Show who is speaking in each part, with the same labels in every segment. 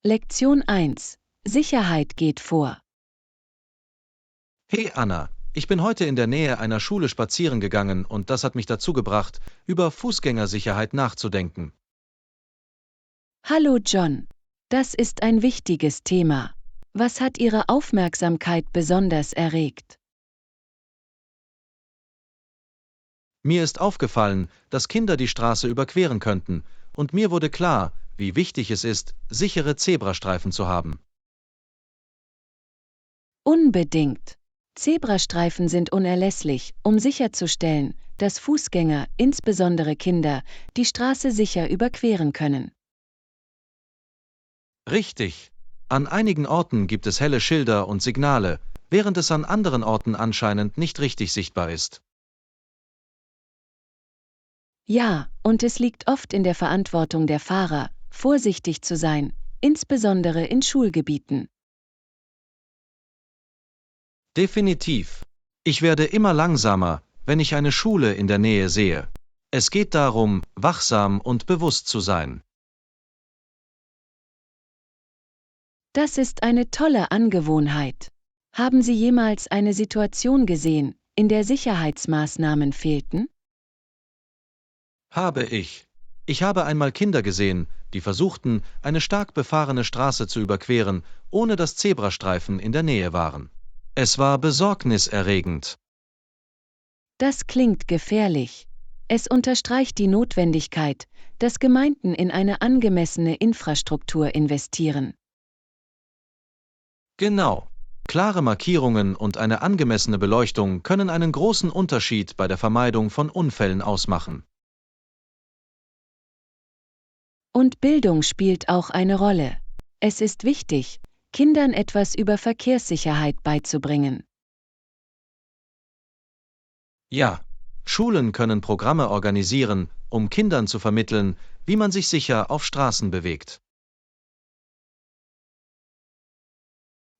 Speaker 1: Lektion 1. Sicherheit geht vor.
Speaker 2: Hey Anna, ich bin heute in der Nähe einer Schule spazieren gegangen und das hat mich dazu gebracht, über Fußgängersicherheit nachzudenken.
Speaker 1: Hallo John. Das ist ein wichtiges Thema. Was hat Ihre Aufmerksamkeit besonders erregt?
Speaker 2: Mir ist aufgefallen, dass Kinder die Straße überqueren könnten, und mir wurde klar, wie wichtig es ist, sichere Zebrastreifen zu haben.
Speaker 1: Unbedingt. Zebrastreifen sind unerlässlich, um sicherzustellen, dass Fußgänger, insbesondere Kinder, die Straße sicher überqueren können.
Speaker 2: Richtig. An einigen Orten gibt es helle Schilder und Signale, während es an anderen Orten anscheinend nicht richtig sichtbar ist.
Speaker 1: Ja, und es liegt oft in der Verantwortung der Fahrer, vorsichtig zu sein, insbesondere in Schulgebieten.
Speaker 2: Definitiv. Ich werde immer langsamer, wenn ich eine Schule in der Nähe sehe. Es geht darum, wachsam und bewusst zu sein.
Speaker 1: Das ist eine tolle Angewohnheit. Haben Sie jemals eine Situation gesehen, in der Sicherheitsmaßnahmen fehlten?
Speaker 2: Habe ich. Ich habe einmal Kinder gesehen, die versuchten, eine stark befahrene Straße zu überqueren, ohne dass Zebrastreifen in der Nähe waren. Es war besorgniserregend.
Speaker 1: Das klingt gefährlich. Es unterstreicht die Notwendigkeit, dass Gemeinden in eine angemessene Infrastruktur investieren.
Speaker 2: Genau. Klare Markierungen und eine angemessene Beleuchtung können einen großen Unterschied bei der Vermeidung von Unfällen ausmachen.
Speaker 1: Und Bildung spielt auch eine Rolle. Es ist wichtig, Kindern etwas über Verkehrssicherheit beizubringen.
Speaker 2: Ja, Schulen können Programme organisieren, um Kindern zu vermitteln, wie man sich sicher auf Straßen bewegt.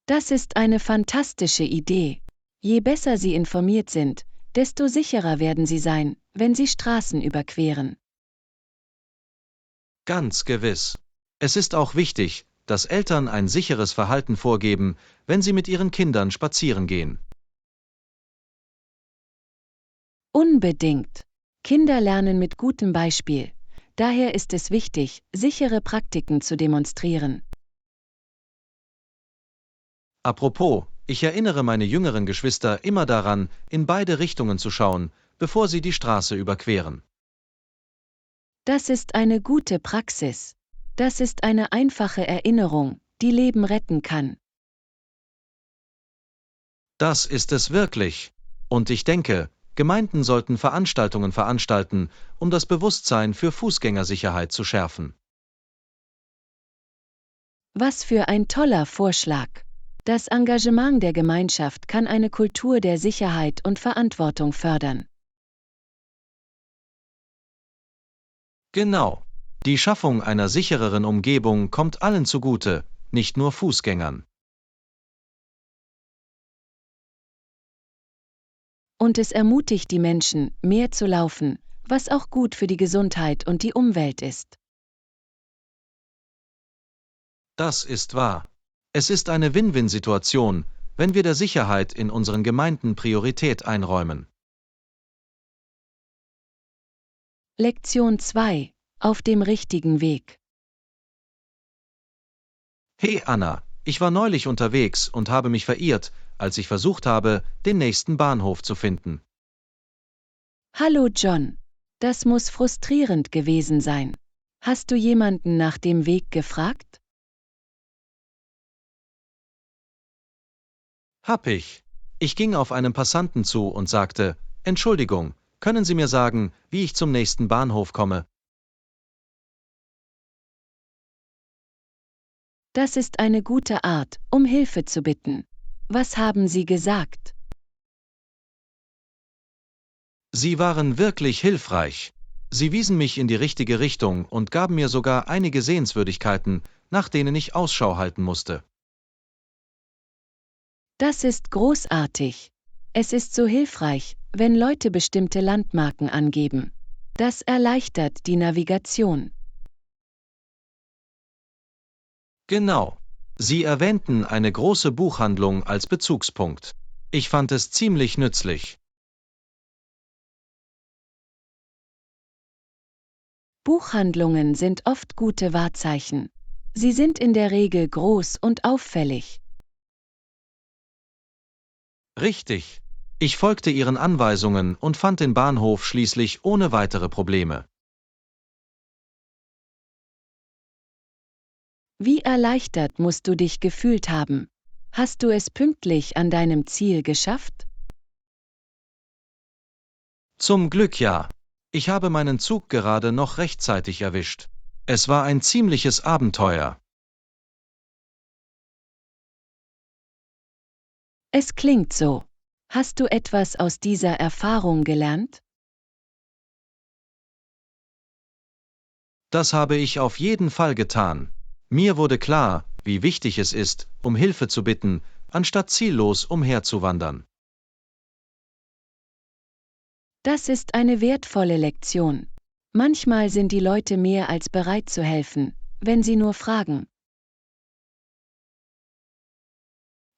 Speaker 1: Das ist eine fantastische Idee. Je besser Sie informiert sind, desto sicherer werden Sie sein, wenn Sie Straßen überqueren.
Speaker 2: Ganz gewiss. Es ist auch wichtig, dass Eltern ein sicheres Verhalten vorgeben, wenn sie mit ihren Kindern spazieren gehen.
Speaker 1: Unbedingt. Kinder lernen mit gutem Beispiel. Daher ist es wichtig, sichere Praktiken zu demonstrieren.
Speaker 2: Apropos, ich erinnere meine jüngeren Geschwister immer daran, in beide Richtungen zu schauen, bevor sie die Straße überqueren.
Speaker 1: Das ist eine gute Praxis. Das ist eine einfache Erinnerung, die Leben retten kann.
Speaker 2: Das ist es wirklich. Und ich denke, Gemeinden sollten Veranstaltungen veranstalten, um das Bewusstsein für Fußgängersicherheit zu schärfen.
Speaker 1: Was für ein toller Vorschlag! Das Engagement der Gemeinschaft kann eine Kultur der Sicherheit und Verantwortung fördern.
Speaker 2: Genau. Die Schaffung einer sichereren Umgebung kommt allen zugute, nicht nur Fußgängern.
Speaker 1: Und es ermutigt die Menschen, mehr zu laufen, was auch gut für die Gesundheit und die Umwelt ist.
Speaker 2: Das ist wahr. Es ist eine Win-Win-Situation, wenn wir der Sicherheit in unseren Gemeinden Priorität einräumen.
Speaker 1: Lektion 2. Auf dem richtigen Weg.
Speaker 2: Hey Anna, ich war neulich unterwegs und habe mich verirrt, als ich versucht habe, den nächsten Bahnhof zu finden.
Speaker 1: Hallo John. Das muss frustrierend gewesen sein. Hast du jemanden nach dem Weg gefragt?
Speaker 2: Hab ich. Ich ging auf einen Passanten zu und sagte, Entschuldigung, können Sie mir sagen, wie ich zum nächsten Bahnhof komme?
Speaker 1: Das ist eine gute Art, um Hilfe zu bitten. Was haben Sie gesagt?
Speaker 2: Sie waren wirklich hilfreich. Sie wiesen mich in die richtige Richtung und gaben mir sogar einige Sehenswürdigkeiten, nach denen ich Ausschau halten musste.
Speaker 1: Das ist großartig. Es ist so hilfreich, wenn Leute bestimmte Landmarken angeben. Das erleichtert die Navigation.
Speaker 2: Genau. Sie erwähnten eine große Buchhandlung als Bezugspunkt. Ich fand es ziemlich nützlich.
Speaker 1: Buchhandlungen sind oft gute Wahrzeichen. Sie sind in der Regel groß und auffällig.
Speaker 2: Richtig. Ich folgte Ihren Anweisungen und fand den Bahnhof schließlich ohne weitere Probleme.
Speaker 1: Wie erleichtert musst du dich gefühlt haben? Hast du es pünktlich an deinem Ziel geschafft?
Speaker 2: Zum Glück ja. Ich habe meinen Zug gerade noch rechtzeitig erwischt. Es war ein ziemliches Abenteuer.
Speaker 1: Es klingt so. Hast du etwas aus dieser Erfahrung gelernt?
Speaker 2: Das habe ich auf jeden Fall getan. Mir wurde klar, wie wichtig es ist, um Hilfe zu bitten, anstatt ziellos umherzuwandern.
Speaker 1: Das ist eine wertvolle Lektion. Manchmal sind die Leute mehr als bereit zu helfen, wenn sie nur fragen.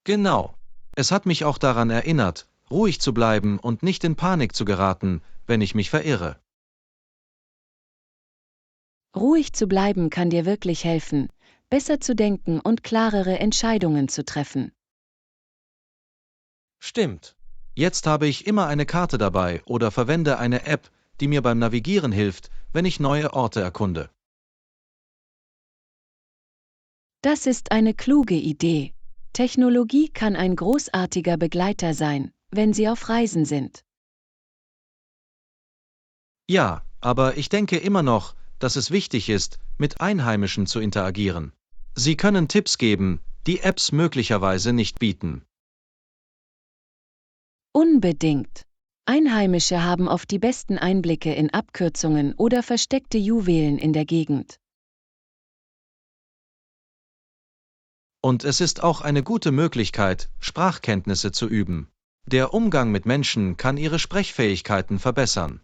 Speaker 2: Genau. Es hat mich auch daran erinnert, ruhig zu bleiben und nicht in Panik zu geraten, wenn ich mich verirre.
Speaker 1: Ruhig zu bleiben kann dir wirklich helfen, besser zu denken und klarere Entscheidungen zu treffen.
Speaker 2: Stimmt. Jetzt habe ich immer eine Karte dabei oder verwende eine App, die mir beim Navigieren hilft, wenn ich neue Orte erkunde.
Speaker 1: Das ist eine kluge Idee. Technologie kann ein großartiger Begleiter sein, wenn sie auf Reisen sind.
Speaker 2: Ja, aber ich denke immer noch, dass es wichtig ist, mit Einheimischen zu interagieren. Sie können Tipps geben, die Apps möglicherweise nicht bieten.
Speaker 1: Unbedingt. Einheimische haben oft die besten Einblicke in Abkürzungen oder versteckte Juwelen in der Gegend.
Speaker 2: Und es ist auch eine gute Möglichkeit, Sprachkenntnisse zu üben. Der Umgang mit Menschen kann ihre Sprechfähigkeiten verbessern.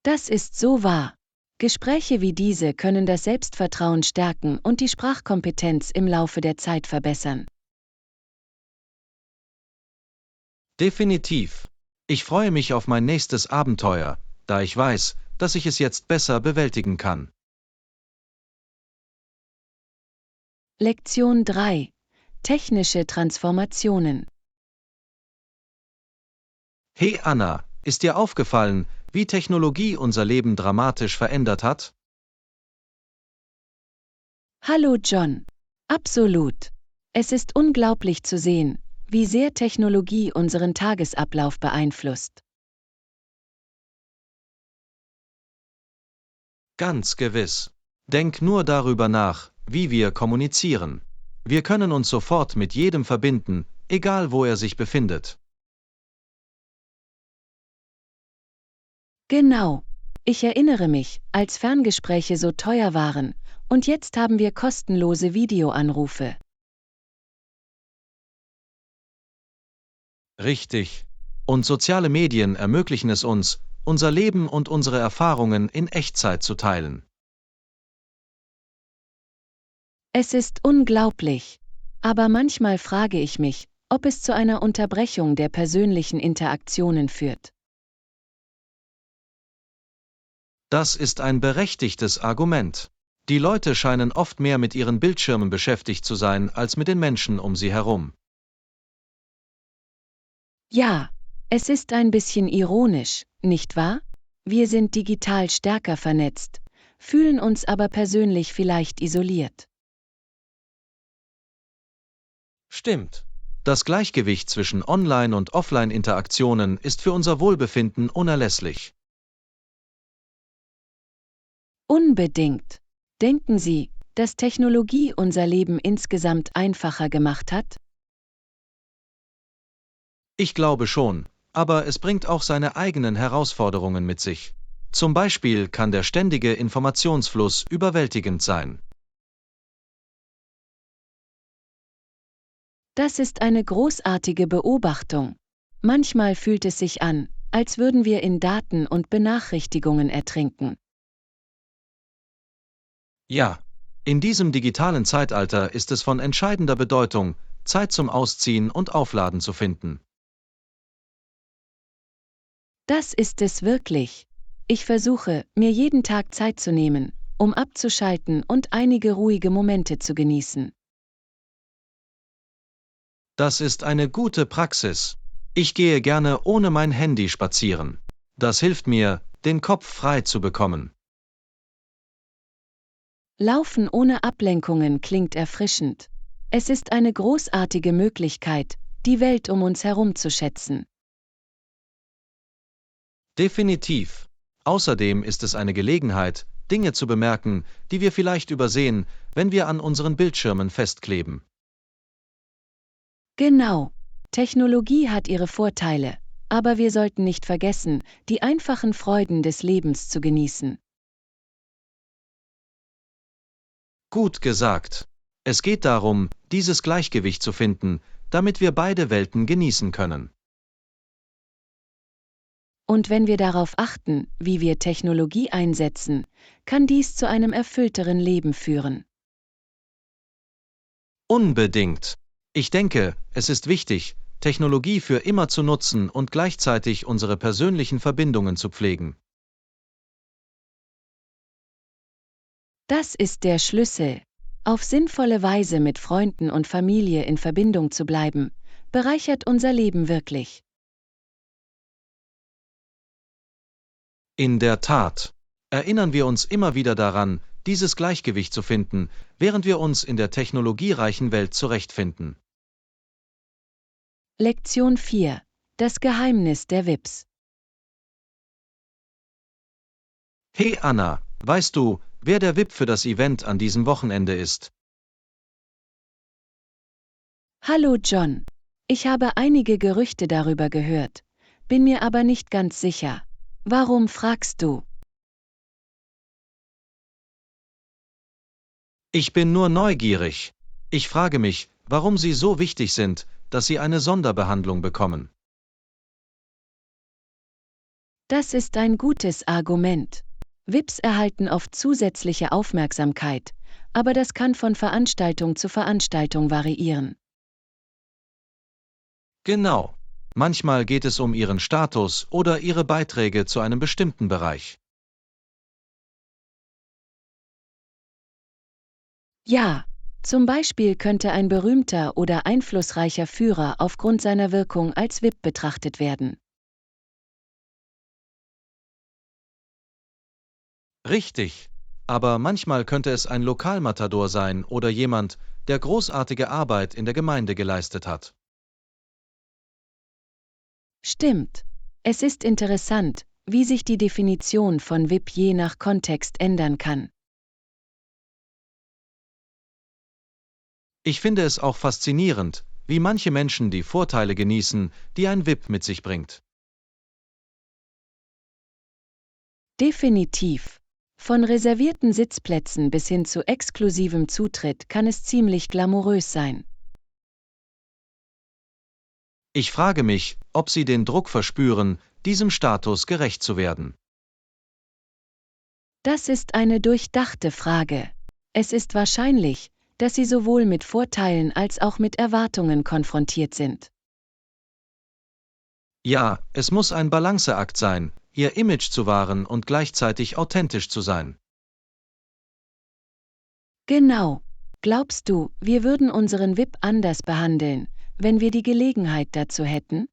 Speaker 1: Das ist so wahr. Gespräche wie diese können das Selbstvertrauen stärken und die Sprachkompetenz im Laufe der Zeit verbessern.
Speaker 2: Definitiv. Ich freue mich auf mein nächstes Abenteuer, da ich weiß, dass ich es jetzt besser bewältigen kann.
Speaker 1: Lektion 3. Technische Transformationen.
Speaker 2: Hey Anna, ist dir aufgefallen, wie Technologie unser Leben dramatisch verändert hat?
Speaker 1: Hallo John. Absolut. Es ist unglaublich zu sehen, wie sehr Technologie unseren Tagesablauf beeinflusst.
Speaker 2: Ganz gewiss. Denk nur darüber nach, wie wir kommunizieren. Wir können uns sofort mit jedem verbinden, egal wo er sich befindet.
Speaker 1: Genau. Ich erinnere mich, als Ferngespräche so teuer waren, und jetzt haben wir kostenlose Videoanrufe.
Speaker 2: Richtig. Und soziale Medien ermöglichen es uns, unser Leben und unsere Erfahrungen in Echtzeit zu teilen.
Speaker 1: Es ist unglaublich. Aber manchmal frage ich mich, ob es zu einer Unterbrechung der persönlichen Interaktionen führt.
Speaker 2: Das ist ein berechtigtes Argument. Die Leute scheinen oft mehr mit ihren Bildschirmen beschäftigt zu sein, als mit den Menschen um sie herum.
Speaker 1: Ja, es ist ein bisschen ironisch, nicht wahr? Wir sind digital stärker vernetzt, fühlen uns aber persönlich vielleicht isoliert.
Speaker 2: Stimmt. Das Gleichgewicht zwischen Online- und Offline-Interaktionen ist für unser Wohlbefinden unerlässlich.
Speaker 1: Unbedingt. Denken Sie, dass Technologie unser Leben insgesamt einfacher gemacht hat?
Speaker 2: Ich glaube schon, aber es bringt auch seine eigenen Herausforderungen mit sich. Zum Beispiel kann der ständige Informationsfluss überwältigend sein.
Speaker 1: Das ist eine großartige Beobachtung. Manchmal fühlt es sich an, als würden wir in Daten und Benachrichtigungen ertrinken.
Speaker 2: Ja, in diesem digitalen Zeitalter ist es von entscheidender Bedeutung, Zeit zum Ausziehen und Aufladen zu finden.
Speaker 1: Das ist es wirklich. Ich versuche, mir jeden Tag Zeit zu nehmen, um abzuschalten und einige ruhige Momente zu genießen.
Speaker 2: Das ist eine gute Praxis. Ich gehe gerne ohne mein Handy spazieren. Das hilft mir, den Kopf frei zu bekommen.
Speaker 1: Laufen ohne Ablenkungen klingt erfrischend. Es ist eine großartige Möglichkeit, die Welt um uns herum zu schätzen.
Speaker 2: Definitiv. Außerdem ist es eine Gelegenheit, Dinge zu bemerken, die wir vielleicht übersehen, wenn wir an unseren Bildschirmen festkleben.
Speaker 1: Genau. Technologie hat ihre Vorteile, aber wir sollten nicht vergessen, die einfachen Freuden des Lebens zu genießen.
Speaker 2: Gut gesagt. Es geht darum, dieses Gleichgewicht zu finden, damit wir beide Welten genießen können.
Speaker 1: Und wenn wir darauf achten, wie wir Technologie einsetzen, kann dies zu einem erfüllteren Leben führen.
Speaker 2: Unbedingt. Ich denke, es ist wichtig, Technologie für immer zu nutzen und gleichzeitig unsere persönlichen Verbindungen zu pflegen.
Speaker 1: Das ist der Schlüssel. Auf sinnvolle Weise mit Freunden und Familie in Verbindung zu bleiben, bereichert unser Leben wirklich.
Speaker 2: In der Tat. Erinnern wir uns immer wieder daran, dieses Gleichgewicht zu finden, während wir uns in der technologiereichen Welt zurechtfinden.
Speaker 1: Lektion 4. Das Geheimnis der VIPs.
Speaker 2: Hey Anna, weißt du, wer der VIP für das Event an diesem Wochenende ist?
Speaker 1: Hallo John. Ich habe einige Gerüchte darüber gehört, bin mir aber nicht ganz sicher. Warum fragst du?
Speaker 2: Ich bin nur neugierig. Ich frage mich, warum sie so wichtig sind, dass sie eine Sonderbehandlung bekommen.
Speaker 1: Das ist ein gutes Argument. VIPs erhalten oft zusätzliche Aufmerksamkeit, aber das kann von Veranstaltung zu Veranstaltung variieren.
Speaker 2: Genau. Manchmal geht es um ihren Status oder ihre Beiträge zu einem bestimmten Bereich.
Speaker 1: Ja, zum Beispiel könnte ein berühmter oder einflussreicher Führer aufgrund seiner Wirkung als VIP betrachtet werden.
Speaker 2: Richtig. Aber manchmal könnte es ein Lokalmatador sein oder jemand, der großartige Arbeit in der Gemeinde geleistet hat.
Speaker 1: Stimmt. Es ist interessant, wie sich die Definition von VIP je nach Kontext ändern kann.
Speaker 2: Ich finde es auch faszinierend, wie manche Menschen die Vorteile genießen, die ein VIP mit sich bringt.
Speaker 1: Definitiv. Von reservierten Sitzplätzen bis hin zu exklusivem Zutritt kann es ziemlich glamourös sein.
Speaker 2: Ich frage mich, ob sie den Druck verspüren, diesem Status gerecht zu werden.
Speaker 1: Das ist eine durchdachte Frage. Es ist wahrscheinlich, dass sie sowohl mit Vorteilen als auch mit Erwartungen konfrontiert sind.
Speaker 2: Ja, es muss ein Balanceakt sein, ihr Image zu wahren und gleichzeitig authentisch zu sein.
Speaker 1: Genau. Glaubst du, wir würden unseren VIP anders behandeln, wenn wir die Gelegenheit dazu hätten?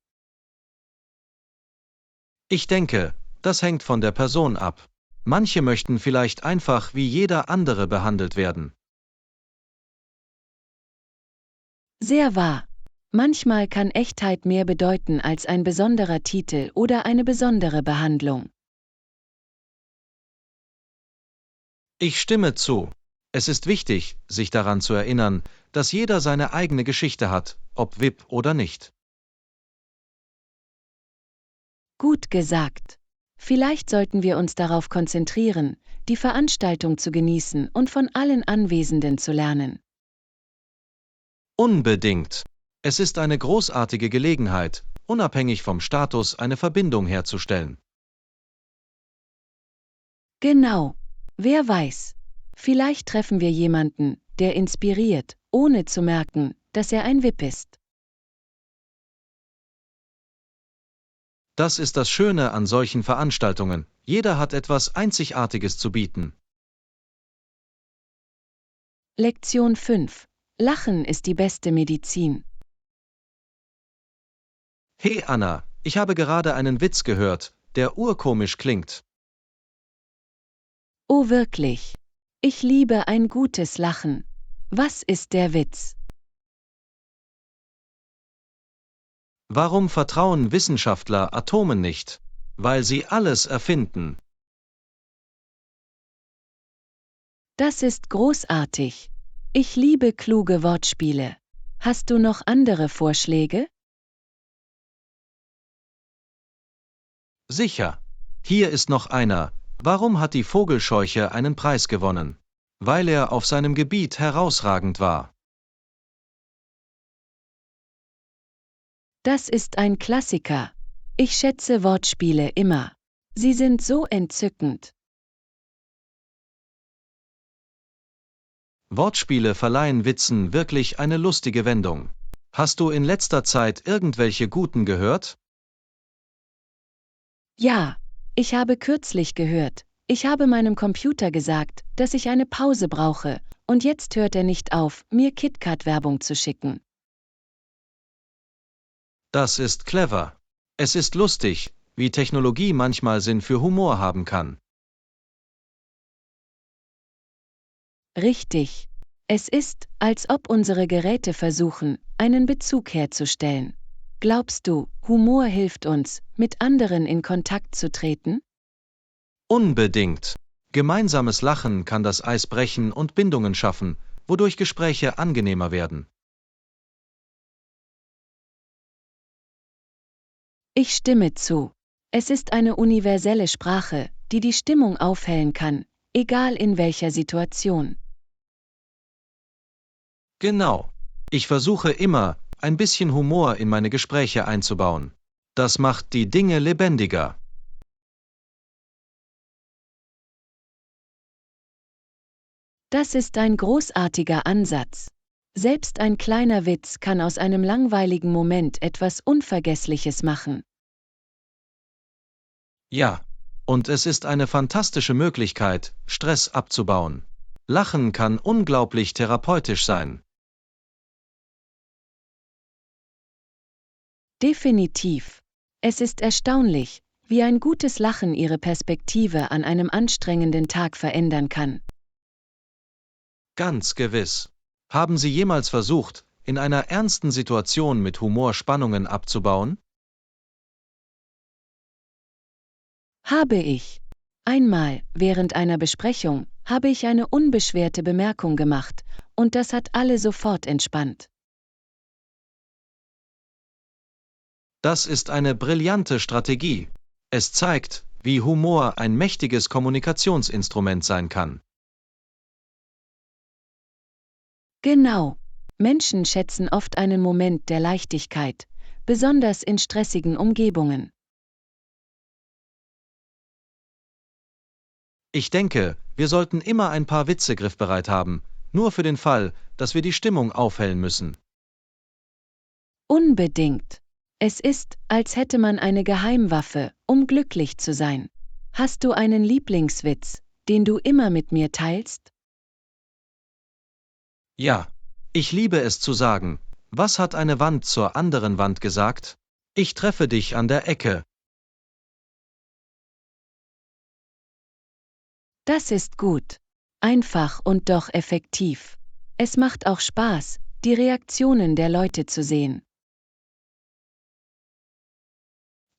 Speaker 2: Ich denke, das hängt von der Person ab. Manche möchten vielleicht einfach wie jeder andere behandelt werden.
Speaker 1: Sehr wahr. Manchmal kann Echtheit mehr bedeuten als ein besonderer Titel oder eine besondere Behandlung.
Speaker 2: Ich stimme zu. Es ist wichtig, sich daran zu erinnern, dass jeder seine eigene Geschichte hat, ob VIP oder nicht.
Speaker 1: Gut gesagt. Vielleicht sollten wir uns darauf konzentrieren, die Veranstaltung zu genießen und von allen Anwesenden zu lernen.
Speaker 2: Unbedingt. Es ist eine großartige Gelegenheit, unabhängig vom Status eine Verbindung herzustellen.
Speaker 1: Genau. Wer weiß. Vielleicht treffen wir jemanden, der inspiriert, ohne zu merken, dass er ein VIP ist.
Speaker 2: Das ist das Schöne an solchen Veranstaltungen. Jeder hat etwas Einzigartiges zu bieten.
Speaker 1: Lektion 5. Lachen ist die beste Medizin.
Speaker 2: Hey Anna, ich habe gerade einen Witz gehört, der urkomisch klingt.
Speaker 1: Oh wirklich. Ich liebe ein gutes Lachen. Was ist der Witz?
Speaker 2: Warum vertrauen Wissenschaftler Atomen nicht? Weil sie alles erfinden.
Speaker 1: Das ist großartig. Ich liebe kluge Wortspiele. Hast du noch andere Vorschläge?
Speaker 2: Sicher. Hier ist noch einer. Warum hat die Vogelscheuche einen Preis gewonnen? Weil er auf seinem Gebiet herausragend war.
Speaker 1: Das ist ein Klassiker. Ich schätze Wortspiele immer. Sie sind so entzückend.
Speaker 2: Wortspiele verleihen Witzen wirklich eine lustige Wendung. Hast du in letzter Zeit irgendwelche guten gehört?
Speaker 1: Ja, ich habe kürzlich gehört. Ich habe meinem Computer gesagt, dass ich eine Pause brauche, und jetzt hört er nicht auf, mir KitKat-Werbung zu schicken.
Speaker 2: Das ist clever. Es ist lustig, wie Technologie manchmal Sinn für Humor haben kann.
Speaker 1: Richtig. Es ist, als ob unsere Geräte versuchen, einen Bezug herzustellen. Glaubst du, Humor hilft uns, mit anderen in Kontakt zu treten?
Speaker 2: Unbedingt. Gemeinsames Lachen kann das Eis brechen und Bindungen schaffen, wodurch Gespräche angenehmer werden.
Speaker 1: Ich stimme zu. Es ist eine universelle Sprache, die die Stimmung aufhellen kann, egal in welcher Situation.
Speaker 2: Genau. Ich versuche immer, ein bisschen Humor in meine Gespräche einzubauen. Das macht die Dinge lebendiger.
Speaker 1: Das ist ein großartiger Ansatz. Selbst ein kleiner Witz kann aus einem langweiligen Moment etwas Unvergessliches machen.
Speaker 2: Ja. Und es ist eine fantastische Möglichkeit, Stress abzubauen. Lachen kann unglaublich therapeutisch sein.
Speaker 1: Definitiv. Es ist erstaunlich, wie ein gutes Lachen Ihre Perspektive an einem anstrengenden Tag verändern kann.
Speaker 2: Ganz gewiss. Haben Sie jemals versucht, in einer ernsten Situation mit Humor Spannungen abzubauen?
Speaker 1: Habe ich. Einmal, während einer Besprechung, habe ich eine unbeschwerte Bemerkung gemacht, und das hat alle sofort entspannt.
Speaker 2: Das ist eine brillante Strategie. Es zeigt, wie Humor ein mächtiges Kommunikationsinstrument sein kann.
Speaker 1: Genau. Menschen schätzen oft einen Moment der Leichtigkeit, besonders in stressigen Umgebungen.
Speaker 2: Ich denke, wir sollten immer ein paar Witze griffbereit haben, nur für den Fall, dass wir die Stimmung aufhellen müssen.
Speaker 1: Unbedingt. Es ist, als hätte man eine Geheimwaffe, um glücklich zu sein. Hast du einen Lieblingswitz, den du immer mit mir teilst?
Speaker 2: Ja, ich liebe es zu sagen, was hat eine Wand zur anderen Wand gesagt? Ich treffe dich an der Ecke.
Speaker 1: Das ist gut. Einfach und doch effektiv. Es macht auch Spaß, die Reaktionen der Leute zu sehen.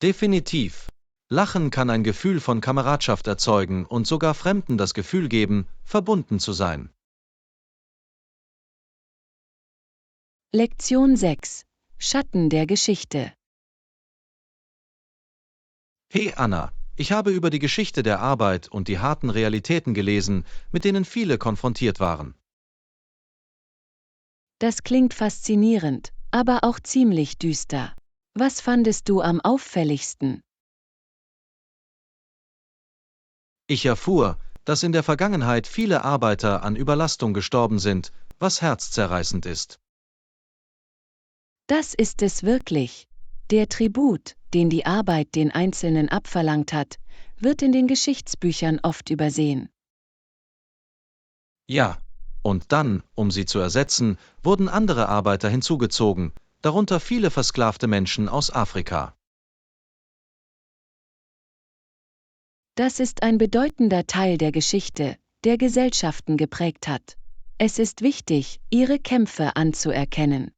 Speaker 2: Definitiv. Lachen kann ein Gefühl von Kameradschaft erzeugen und sogar Fremden das Gefühl geben, verbunden zu sein.
Speaker 1: Lektion 6. Schatten der Geschichte.
Speaker 2: Hey Anna, ich habe über die Geschichte der Arbeit und die harten Realitäten gelesen, mit denen viele konfrontiert waren.
Speaker 1: Das klingt faszinierend, aber auch ziemlich düster. Was fandest du am auffälligsten?
Speaker 2: Ich erfuhr, dass in der Vergangenheit viele Arbeiter an Überlastung gestorben sind, was herzzerreißend ist.
Speaker 1: Das ist es wirklich. Der Tribut, den die Arbeit den Einzelnen abverlangt hat, wird in den Geschichtsbüchern oft übersehen.
Speaker 2: Ja, und dann, um sie zu ersetzen, wurden andere Arbeiter hinzugezogen, darunter viele versklavte Menschen aus Afrika.
Speaker 1: Das ist ein bedeutender Teil der Geschichte, der Gesellschaften geprägt hat. Es ist wichtig, ihre Kämpfe anzuerkennen.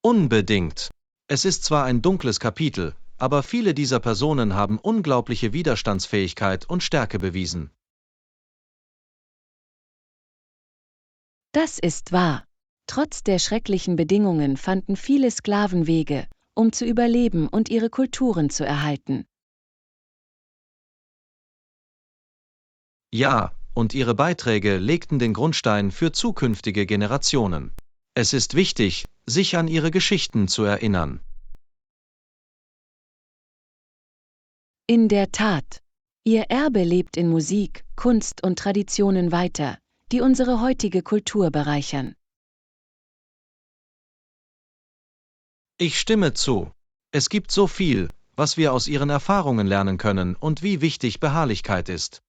Speaker 2: Unbedingt. Es ist zwar ein dunkles Kapitel, aber viele dieser Personen haben unglaubliche Widerstandsfähigkeit und Stärke bewiesen.
Speaker 1: Das ist wahr. Trotz der schrecklichen Bedingungen fanden viele Sklaven Wege, um zu überleben und ihre Kulturen zu erhalten.
Speaker 2: Ja, und ihre Beiträge legten den Grundstein für zukünftige Generationen. Es ist wichtig, sich an ihre Geschichten zu erinnern.
Speaker 1: In der Tat. Ihr Erbe lebt in Musik, Kunst und Traditionen weiter, die unsere heutige Kultur bereichern.
Speaker 2: Ich stimme zu. Es gibt so viel, was wir aus ihren Erfahrungen lernen können und wie wichtig Beharrlichkeit ist.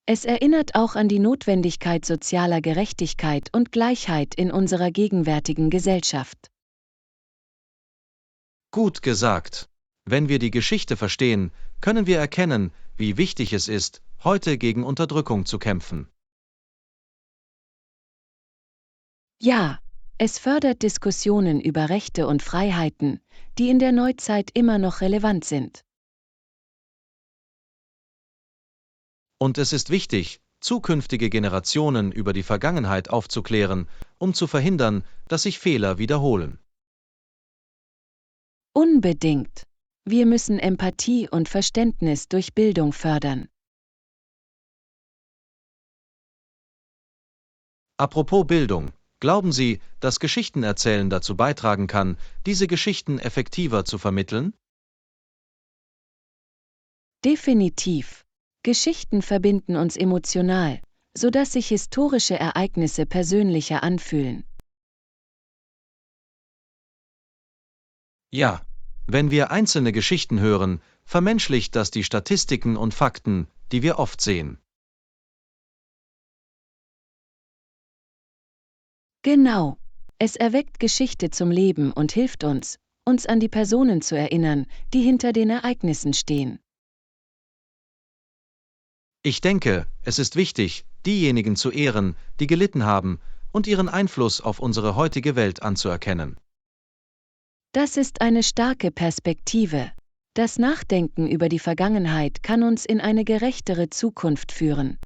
Speaker 1: Es erinnert auch an die Notwendigkeit sozialer Gerechtigkeit und Gleichheit in unserer gegenwärtigen Gesellschaft.
Speaker 2: Gut gesagt. Wenn wir die Geschichte verstehen, können wir erkennen, wie wichtig es ist, heute gegen Unterdrückung zu kämpfen.
Speaker 1: Ja, es fördert Diskussionen über Rechte und Freiheiten, die in der Neuzeit immer noch relevant sind.
Speaker 2: Und es ist wichtig, zukünftige Generationen über die Vergangenheit aufzuklären, um zu verhindern, dass sich Fehler wiederholen.
Speaker 1: Unbedingt. Wir müssen Empathie und Verständnis durch Bildung fördern.
Speaker 2: Apropos Bildung, glauben Sie, dass Geschichtenerzählen dazu beitragen kann, diese Geschichten effektiver zu vermitteln?
Speaker 1: Definitiv. Geschichten verbinden uns emotional, sodass sich historische Ereignisse persönlicher anfühlen.
Speaker 2: Ja. Wenn wir einzelne Geschichten hören, vermenschlicht das die Statistiken und Fakten, die wir oft sehen.
Speaker 1: Genau. Es erweckt Geschichte zum Leben und hilft uns, uns an die Personen zu erinnern, die hinter den Ereignissen stehen.
Speaker 2: Ich denke, es ist wichtig, diejenigen zu ehren, die gelitten haben, und ihren Einfluss auf unsere heutige Welt anzuerkennen.
Speaker 1: Das ist eine starke Perspektive. Das Nachdenken über die Vergangenheit kann uns in eine gerechtere Zukunft führen.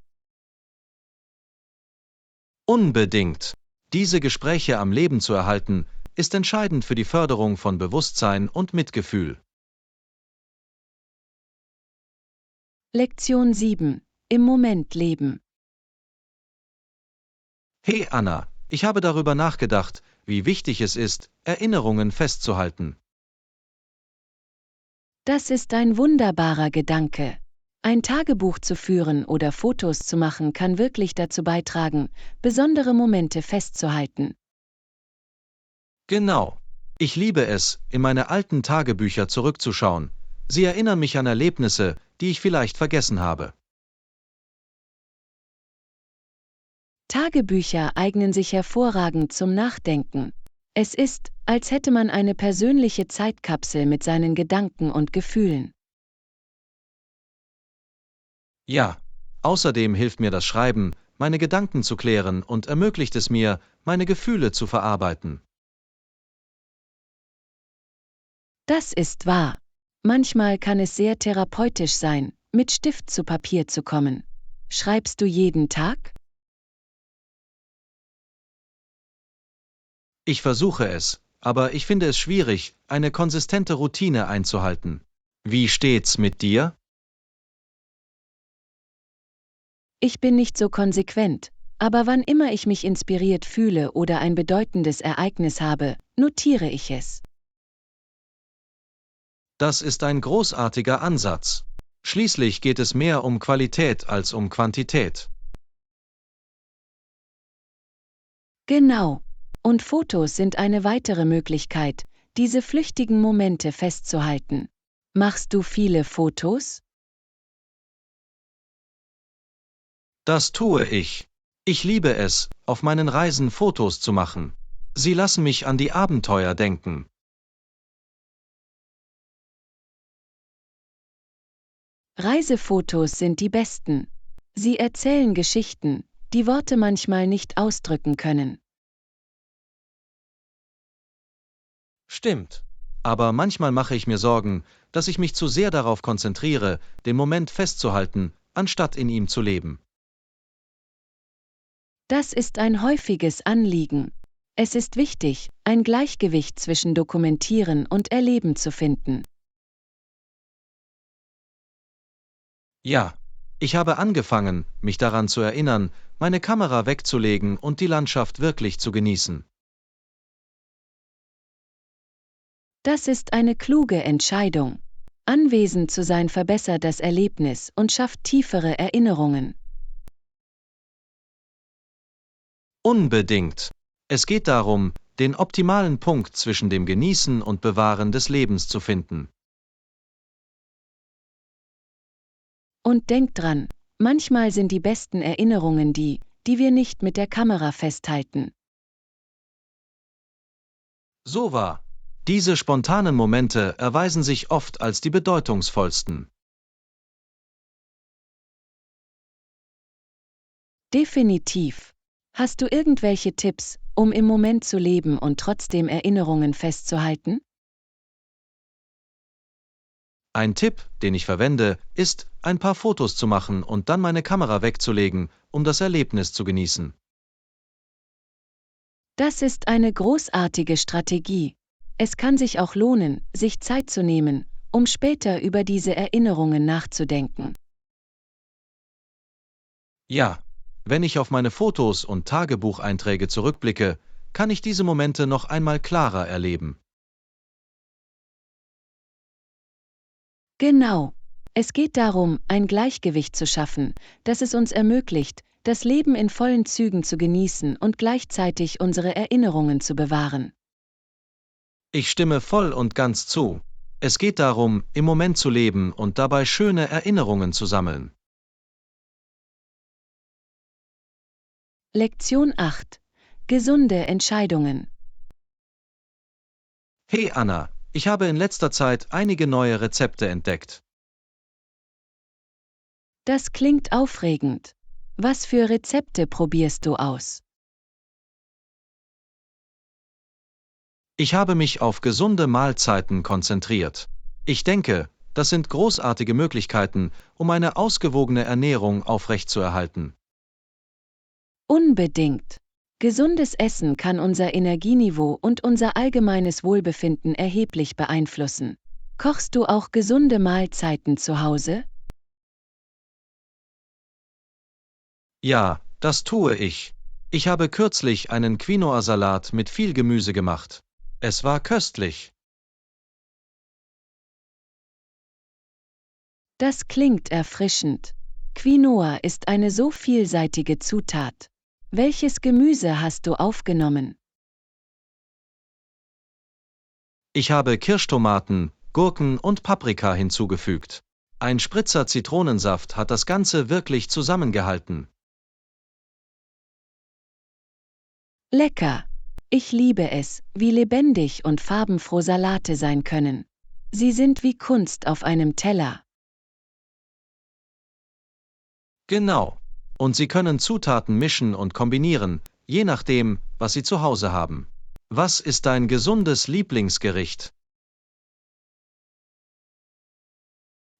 Speaker 2: Unbedingt. Diese Gespräche am Leben zu erhalten, ist entscheidend für die Förderung von Bewusstsein und Mitgefühl.
Speaker 1: Lektion 7. Im Moment leben.
Speaker 2: Hey Anna, ich habe darüber nachgedacht, wie wichtig es ist, Erinnerungen festzuhalten.
Speaker 1: Das ist ein wunderbarer Gedanke. Ein Tagebuch zu führen oder Fotos zu machen kann wirklich dazu beitragen, besondere Momente festzuhalten.
Speaker 2: Genau. Ich liebe es, in meine alten Tagebücher zurückzuschauen. Sie erinnern mich an Erlebnisse, die ich vielleicht vergessen habe.
Speaker 1: Tagebücher eignen sich hervorragend zum Nachdenken. Es ist, als hätte man eine persönliche Zeitkapsel mit seinen Gedanken und Gefühlen.
Speaker 2: Ja. Außerdem hilft mir das Schreiben, meine Gedanken zu klären und ermöglicht es mir, meine Gefühle zu verarbeiten.
Speaker 1: Das ist wahr. Manchmal kann es sehr therapeutisch sein, mit Stift zu Papier zu kommen. Schreibst du jeden Tag?
Speaker 2: Ich versuche es, aber ich finde es schwierig, eine konsistente Routine einzuhalten. Wie steht's mit dir?
Speaker 1: Ich bin nicht so konsequent, aber wann immer ich mich inspiriert fühle oder ein bedeutendes Ereignis habe, notiere ich es.
Speaker 2: Das ist ein großartiger Ansatz. Schließlich geht es mehr um Qualität als um Quantität.
Speaker 1: Genau. Und Fotos sind eine weitere Möglichkeit, diese flüchtigen Momente festzuhalten. Machst du viele Fotos?
Speaker 2: Das tue ich. Ich liebe es, auf meinen Reisen Fotos zu machen. Sie lassen mich an die Abenteuer denken.
Speaker 1: Reisefotos sind die besten. Sie erzählen Geschichten, die Worte manchmal nicht ausdrücken können.
Speaker 2: Stimmt. Aber manchmal mache ich mir Sorgen, dass ich mich zu sehr darauf konzentriere, den Moment festzuhalten, anstatt in ihm zu leben.
Speaker 1: Das ist ein häufiges Anliegen. Es ist wichtig, ein Gleichgewicht zwischen Dokumentieren und Erleben zu finden.
Speaker 2: Ja, ich habe angefangen, mich daran zu erinnern, meine Kamera wegzulegen und die Landschaft wirklich zu genießen.
Speaker 1: Das ist eine kluge Entscheidung. Anwesend zu sein verbessert das Erlebnis und schafft tiefere Erinnerungen.
Speaker 2: Unbedingt. Es geht darum, den optimalen Punkt zwischen dem Genießen und Bewahren des Lebens zu finden.
Speaker 1: Und denk dran, manchmal sind die besten Erinnerungen die wir nicht mit der Kamera festhalten.
Speaker 2: So wahr. Diese spontanen Momente erweisen sich oft als die bedeutungsvollsten.
Speaker 1: Definitiv. Hast du irgendwelche Tipps, um im Moment zu leben und trotzdem Erinnerungen festzuhalten?
Speaker 2: Ein Tipp, den ich verwende, ist, ein paar Fotos zu machen und dann meine Kamera wegzulegen, um das Erlebnis zu genießen.
Speaker 1: Das ist eine großartige Strategie. Es kann sich auch lohnen, sich Zeit zu nehmen, um später über diese Erinnerungen nachzudenken.
Speaker 2: Ja, wenn ich auf meine Fotos und Tagebucheinträge zurückblicke, kann ich diese Momente noch einmal klarer erleben.
Speaker 1: Genau. Es geht darum, ein Gleichgewicht zu schaffen, das es uns ermöglicht, das Leben in vollen Zügen zu genießen und gleichzeitig unsere Erinnerungen zu bewahren.
Speaker 2: Ich stimme voll und ganz zu. Es geht darum, im Moment zu leben und dabei schöne Erinnerungen zu sammeln.
Speaker 1: Lektion 8. Gesunde Entscheidungen.
Speaker 2: Hey Anna, ich habe in letzter Zeit einige neue Rezepte entdeckt.
Speaker 1: Das klingt aufregend. Was für Rezepte probierst du aus?
Speaker 2: Ich habe mich auf gesunde Mahlzeiten konzentriert. Ich denke, das sind großartige Möglichkeiten, um eine ausgewogene Ernährung aufrechtzuerhalten.
Speaker 1: Unbedingt. Gesundes Essen kann unser Energieniveau und unser allgemeines Wohlbefinden erheblich beeinflussen. Kochst du auch gesunde Mahlzeiten zu Hause?
Speaker 2: Ja, das tue ich. Ich habe kürzlich einen Quinoa-Salat mit viel Gemüse gemacht. Es war köstlich.
Speaker 1: Das klingt erfrischend. Quinoa ist eine so vielseitige Zutat. Welches Gemüse hast du aufgenommen?
Speaker 2: Ich habe Kirschtomaten, Gurken und Paprika hinzugefügt. Ein Spritzer Zitronensaft hat das Ganze wirklich zusammengehalten.
Speaker 1: Lecker! Ich liebe es, wie lebendig und farbenfroh Salate sein können. Sie sind wie Kunst auf einem Teller.
Speaker 2: Genau. Und Sie können Zutaten mischen und kombinieren, je nachdem, was Sie zu Hause haben. Was ist dein gesundes Lieblingsgericht?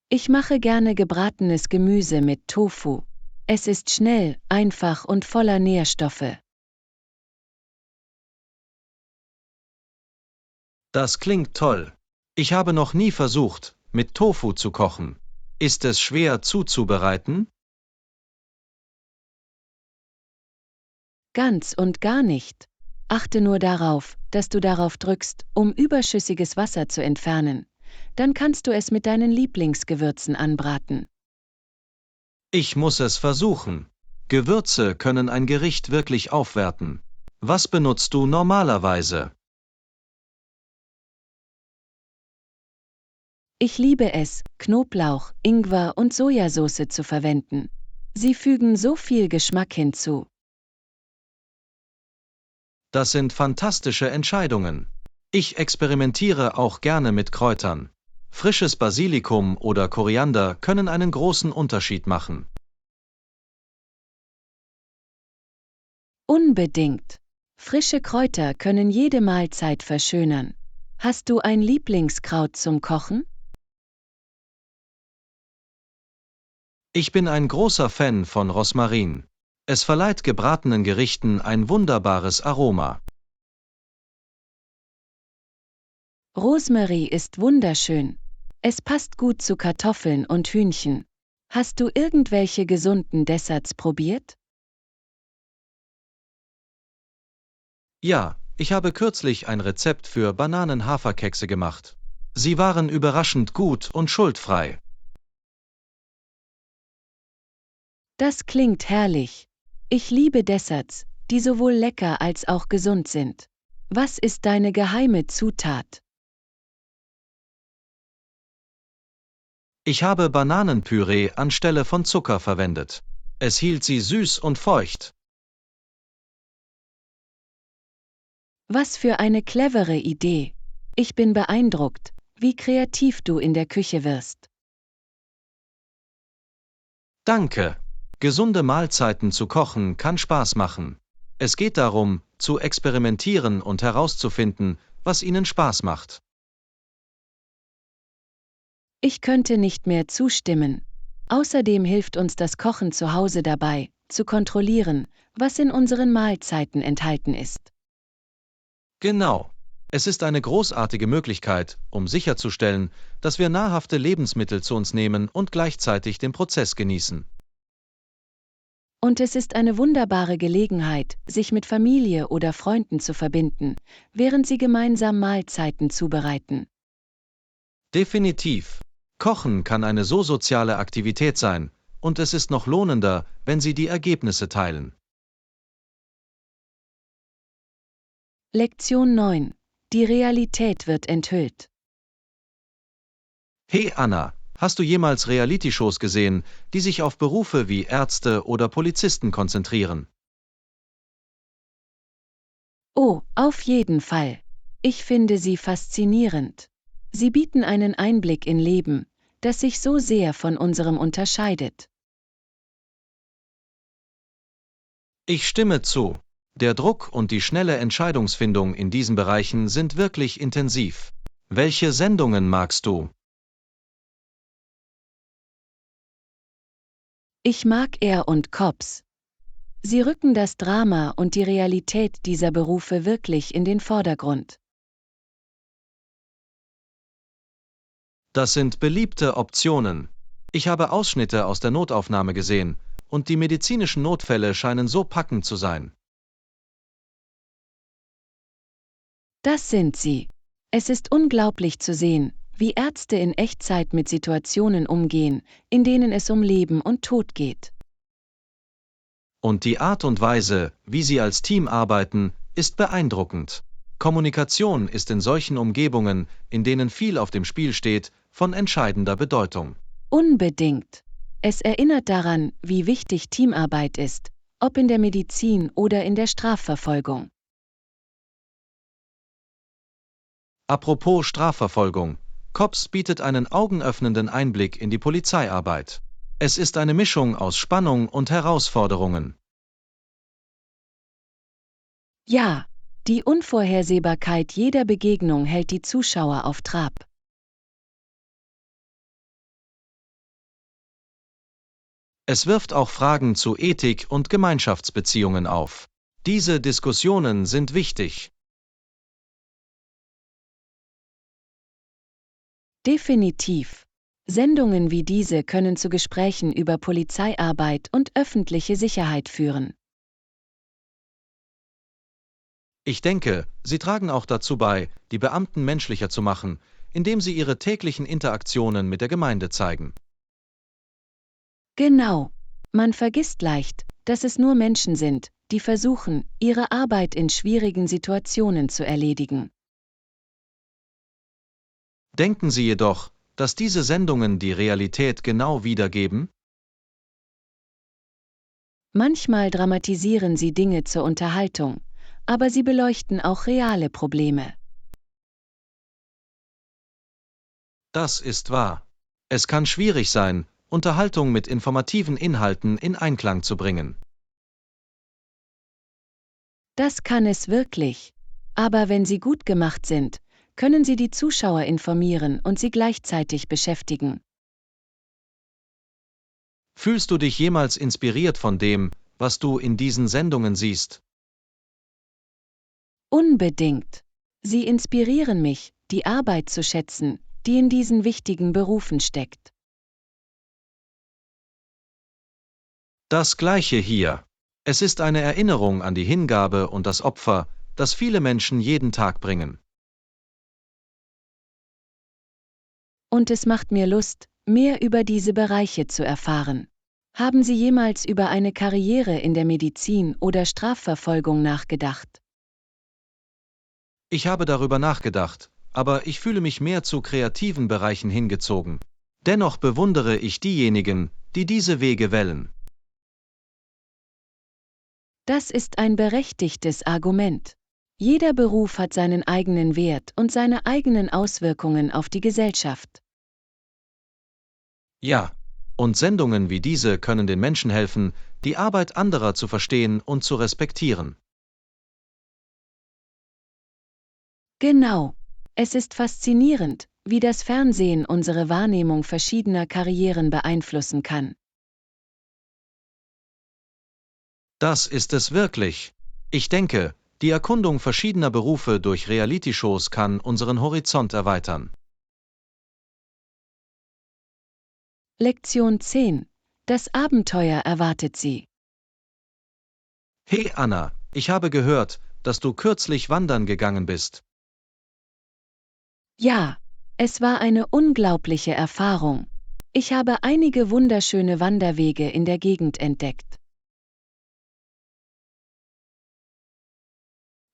Speaker 1: Ich mache gerne gebratenes Gemüse mit Tofu. Es ist schnell, einfach und voller Nährstoffe.
Speaker 2: Das klingt toll. Ich habe noch nie versucht, mit Tofu zu kochen. Ist es schwer zuzubereiten?
Speaker 1: Ganz und gar nicht. Achte nur darauf, dass du darauf drückst, um überschüssiges Wasser zu entfernen. dann kannst du es mit deinen Lieblingsgewürzen anbraten.
Speaker 2: Ich muss es versuchen. Gewürze können ein Gericht wirklich aufwerten. Was benutzt du normalerweise?
Speaker 1: Ich liebe es, Knoblauch, Ingwer und Sojasauce zu verwenden. Sie fügen so viel Geschmack hinzu.
Speaker 2: Das sind fantastische Entscheidungen. Ich experimentiere auch gerne mit Kräutern. Frisches Basilikum oder Koriander können einen großen Unterschied machen.
Speaker 1: Unbedingt. Frische Kräuter können jede Mahlzeit verschönern. Hast du ein Lieblingskraut zum Kochen?
Speaker 2: Ich bin ein großer Fan von Rosmarin. Es verleiht gebratenen Gerichten ein wunderbares Aroma.
Speaker 1: Rosmarin ist wunderschön. Es passt gut zu Kartoffeln und Hühnchen. Hast du irgendwelche gesunden Desserts probiert?
Speaker 2: Ja, ich habe kürzlich ein Rezept für Bananen-Haferkekse gemacht. Sie waren überraschend gut und schuldfrei.
Speaker 1: Das klingt herrlich. Ich liebe Desserts, die sowohl lecker als auch gesund sind. Was ist deine geheime Zutat?
Speaker 2: Ich habe Bananenpüree anstelle von Zucker verwendet. Es hielt sie süß und feucht.
Speaker 1: Was für eine clevere Idee. Ich bin beeindruckt, wie kreativ du in der Küche wirst.
Speaker 2: Danke. Gesunde Mahlzeiten zu kochen kann Spaß machen. Es geht darum, zu experimentieren und herauszufinden, was ihnen Spaß macht.
Speaker 1: Ich könnte nicht mehr zustimmen. Außerdem hilft uns das Kochen zu Hause dabei, zu kontrollieren, was in unseren Mahlzeiten enthalten ist.
Speaker 2: Genau. Es ist eine großartige Möglichkeit, um sicherzustellen, dass wir nahrhafte Lebensmittel zu uns nehmen und gleichzeitig den Prozess genießen.
Speaker 1: Und es ist eine wunderbare Gelegenheit, sich mit Familie oder Freunden zu verbinden, während sie gemeinsam Mahlzeiten zubereiten.
Speaker 2: Definitiv. Kochen kann eine so soziale Aktivität sein, und es ist noch lohnender, wenn Sie die Ergebnisse teilen.
Speaker 1: Lektion 9. Die Realität wird enthüllt.
Speaker 2: Hey Anna, hast du jemals Reality-Shows gesehen, die sich auf Berufe wie Ärzte oder Polizisten konzentrieren?
Speaker 1: Oh, auf jeden Fall. Ich finde sie faszinierend. Sie bieten einen Einblick in Leben, das sich so sehr von unserem unterscheidet.
Speaker 2: Ich stimme zu. Der Druck und die schnelle Entscheidungsfindung in diesen Bereichen sind wirklich intensiv. Welche Sendungen magst du?
Speaker 1: Ich mag Er und Cops. Sie rücken das Drama und die Realität dieser Berufe wirklich in den Vordergrund.
Speaker 2: Das sind beliebte Optionen. Ich habe Ausschnitte aus der Notaufnahme gesehen, und die medizinischen Notfälle scheinen so packend zu sein.
Speaker 1: Das sind sie. Es ist unglaublich zu sehen, wie Ärzte in Echtzeit mit Situationen umgehen, in denen es um Leben und Tod geht.
Speaker 2: Und die Art und Weise, wie sie als Team arbeiten, ist beeindruckend. Kommunikation ist in solchen Umgebungen, in denen viel auf dem Spiel steht, von entscheidender Bedeutung.
Speaker 1: Unbedingt. Es erinnert daran, wie wichtig Teamarbeit ist, ob in der Medizin oder in der Strafverfolgung.
Speaker 2: Apropos Strafverfolgung. Cops bietet einen augenöffnenden Einblick in die Polizeiarbeit. Es ist eine Mischung aus Spannung und Herausforderungen.
Speaker 1: Ja, die Unvorhersehbarkeit jeder Begegnung hält die Zuschauer auf Trab.
Speaker 2: Es wirft auch Fragen zu Ethik und Gemeinschaftsbeziehungen auf. Diese Diskussionen sind wichtig.
Speaker 1: Definitiv. Sendungen wie diese können zu Gesprächen über Polizeiarbeit und öffentliche Sicherheit führen.
Speaker 2: Ich denke, sie tragen auch dazu bei, die Beamten menschlicher zu machen, indem sie ihre täglichen Interaktionen mit der Gemeinde zeigen.
Speaker 1: Genau. Man vergisst leicht, dass es nur Menschen sind, die versuchen, ihre Arbeit in schwierigen Situationen zu erledigen.
Speaker 2: Denken Sie jedoch, dass diese Sendungen die Realität genau wiedergeben?
Speaker 1: Manchmal dramatisieren sie Dinge zur Unterhaltung, aber sie beleuchten auch reale Probleme.
Speaker 2: Das ist wahr. Es kann schwierig sein, Unterhaltung mit informativen Inhalten in Einklang zu bringen.
Speaker 1: Das kann es wirklich. Aber wenn sie gut gemacht sind, können sie die Zuschauer informieren und sie gleichzeitig beschäftigen.
Speaker 2: Fühlst du dich jemals inspiriert von dem, was du in diesen Sendungen siehst?
Speaker 1: Unbedingt. Sie inspirieren mich, die Arbeit zu schätzen, die in diesen wichtigen Berufen steckt.
Speaker 2: Das Gleiche hier. Es ist eine Erinnerung an die Hingabe und das Opfer, das viele Menschen jeden Tag bringen.
Speaker 1: Und es macht mir Lust, mehr über diese Bereiche zu erfahren. Haben Sie jemals über eine Karriere in der Medizin oder Strafverfolgung nachgedacht?
Speaker 2: Ich habe darüber nachgedacht, aber ich fühle mich mehr zu kreativen Bereichen hingezogen. Dennoch bewundere ich diejenigen, die diese Wege wählen.
Speaker 1: Das ist ein berechtigtes Argument. Jeder Beruf hat seinen eigenen Wert und seine eigenen Auswirkungen auf die Gesellschaft.
Speaker 2: Ja, und Sendungen wie diese können den Menschen helfen, die Arbeit anderer zu verstehen und zu respektieren.
Speaker 1: Genau. Es ist faszinierend, wie das Fernsehen unsere Wahrnehmung verschiedener Karrieren beeinflussen kann.
Speaker 2: Das ist es wirklich. Ich denke, die Erkundung verschiedener Berufe durch Reality-Shows kann unseren Horizont erweitern.
Speaker 1: Lektion 10. Das Abenteuer erwartet Sie.
Speaker 2: Hey Anna, ich habe gehört, dass du kürzlich wandern gegangen bist.
Speaker 1: Ja, es war eine unglaubliche Erfahrung. Ich habe einige wunderschöne Wanderwege in der Gegend entdeckt.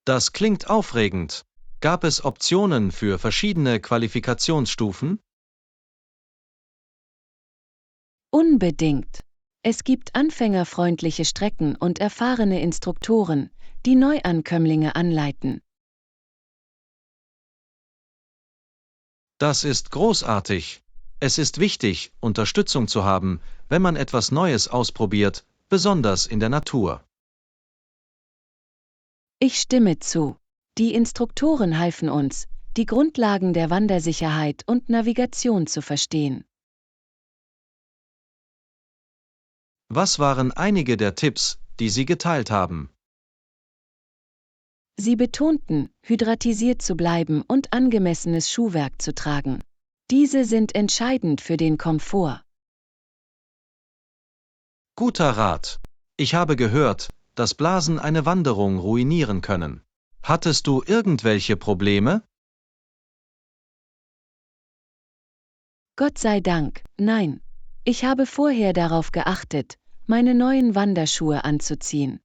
Speaker 2: Das klingt aufregend. Gab es Optionen für verschiedene Qualifikationsstufen?
Speaker 1: Unbedingt. Es gibt anfängerfreundliche Strecken und erfahrene Instruktoren, die Neuankömmlinge anleiten.
Speaker 2: Das ist großartig. Es ist wichtig, Unterstützung zu haben, wenn man etwas Neues ausprobiert, besonders in der Natur.
Speaker 1: Ich stimme zu. Die Instruktoren halfen uns, die Grundlagen der Wandersicherheit und Navigation zu verstehen.
Speaker 2: Was waren einige der Tipps, die Sie geteilt haben?
Speaker 1: Sie betonten, hydratisiert zu bleiben und angemessenes Schuhwerk zu tragen. Diese sind entscheidend für den Komfort.
Speaker 2: Guter Rat. Ich habe gehört, dass Blasen eine Wanderung ruinieren können. Hattest du irgendwelche Probleme?
Speaker 1: Gott sei Dank, nein. Ich habe vorher darauf geachtet, meine neuen Wanderschuhe anzuziehen.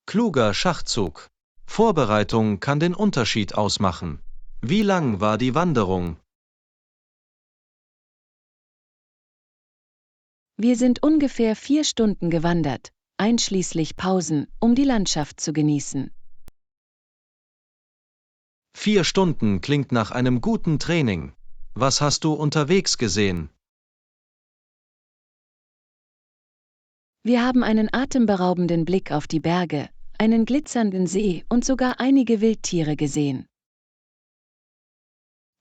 Speaker 2: Kluger Schachzug. Vorbereitung kann den Unterschied ausmachen. Wie lang war die Wanderung?
Speaker 1: Wir sind ungefähr 4 Stunden gewandert, einschließlich Pausen, um die Landschaft zu genießen.
Speaker 2: 4 Stunden klingt nach einem guten Training. Was hast du unterwegs gesehen?
Speaker 1: Wir haben einen atemberaubenden Blick auf die Berge, einen glitzernden See und sogar einige Wildtiere gesehen.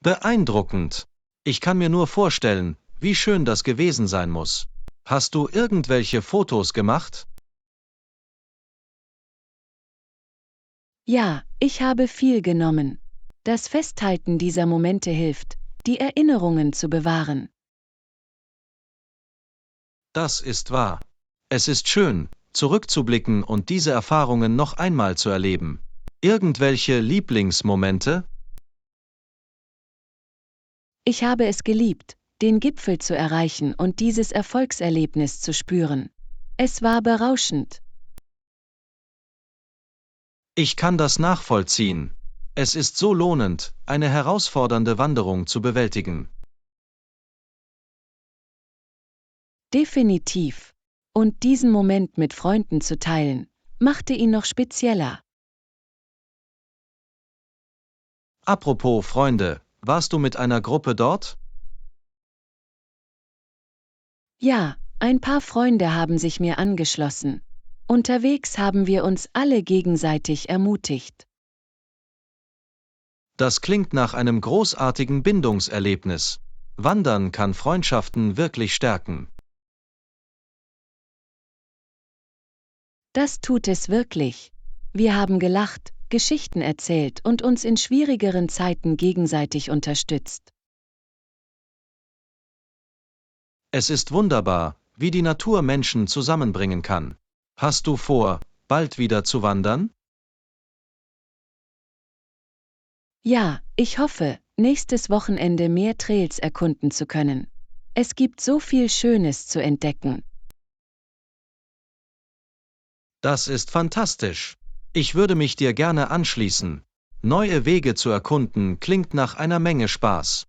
Speaker 2: Beeindruckend. Ich kann mir nur vorstellen, wie schön das gewesen sein muss. Hast du irgendwelche Fotos gemacht?
Speaker 1: Ja, ich habe viel genommen. Das Festhalten dieser Momente hilft, die Erinnerungen zu bewahren.
Speaker 2: Das ist wahr. Es ist schön, zurückzublicken und diese Erfahrungen noch einmal zu erleben. Irgendwelche Lieblingsmomente?
Speaker 1: Ich habe es geliebt, den Gipfel zu erreichen und dieses Erfolgserlebnis zu spüren. Es war berauschend.
Speaker 2: Ich kann das nachvollziehen. Es ist so lohnend, eine herausfordernde Wanderung zu bewältigen.
Speaker 1: Definitiv. Und diesen Moment mit Freunden zu teilen, machte ihn noch spezieller.
Speaker 2: Apropos Freunde, warst du mit einer Gruppe dort?
Speaker 1: Ja, ein paar Freunde haben sich mir angeschlossen. Unterwegs haben wir uns alle gegenseitig ermutigt.
Speaker 2: Das klingt nach einem großartigen Bindungserlebnis. Wandern kann Freundschaften wirklich stärken.
Speaker 1: Das tut es wirklich. Wir haben gelacht, Geschichten erzählt und uns in schwierigeren Zeiten gegenseitig unterstützt.
Speaker 2: Es ist wunderbar, wie die Natur Menschen zusammenbringen kann. Hast du vor, bald wieder zu wandern?
Speaker 1: Ja, ich hoffe, nächstes Wochenende mehr Trails erkunden zu können. Es gibt so viel Schönes zu entdecken.
Speaker 2: Das ist fantastisch. Ich würde mich dir gerne anschließen. Neue Wege zu erkunden klingt nach einer Menge Spaß.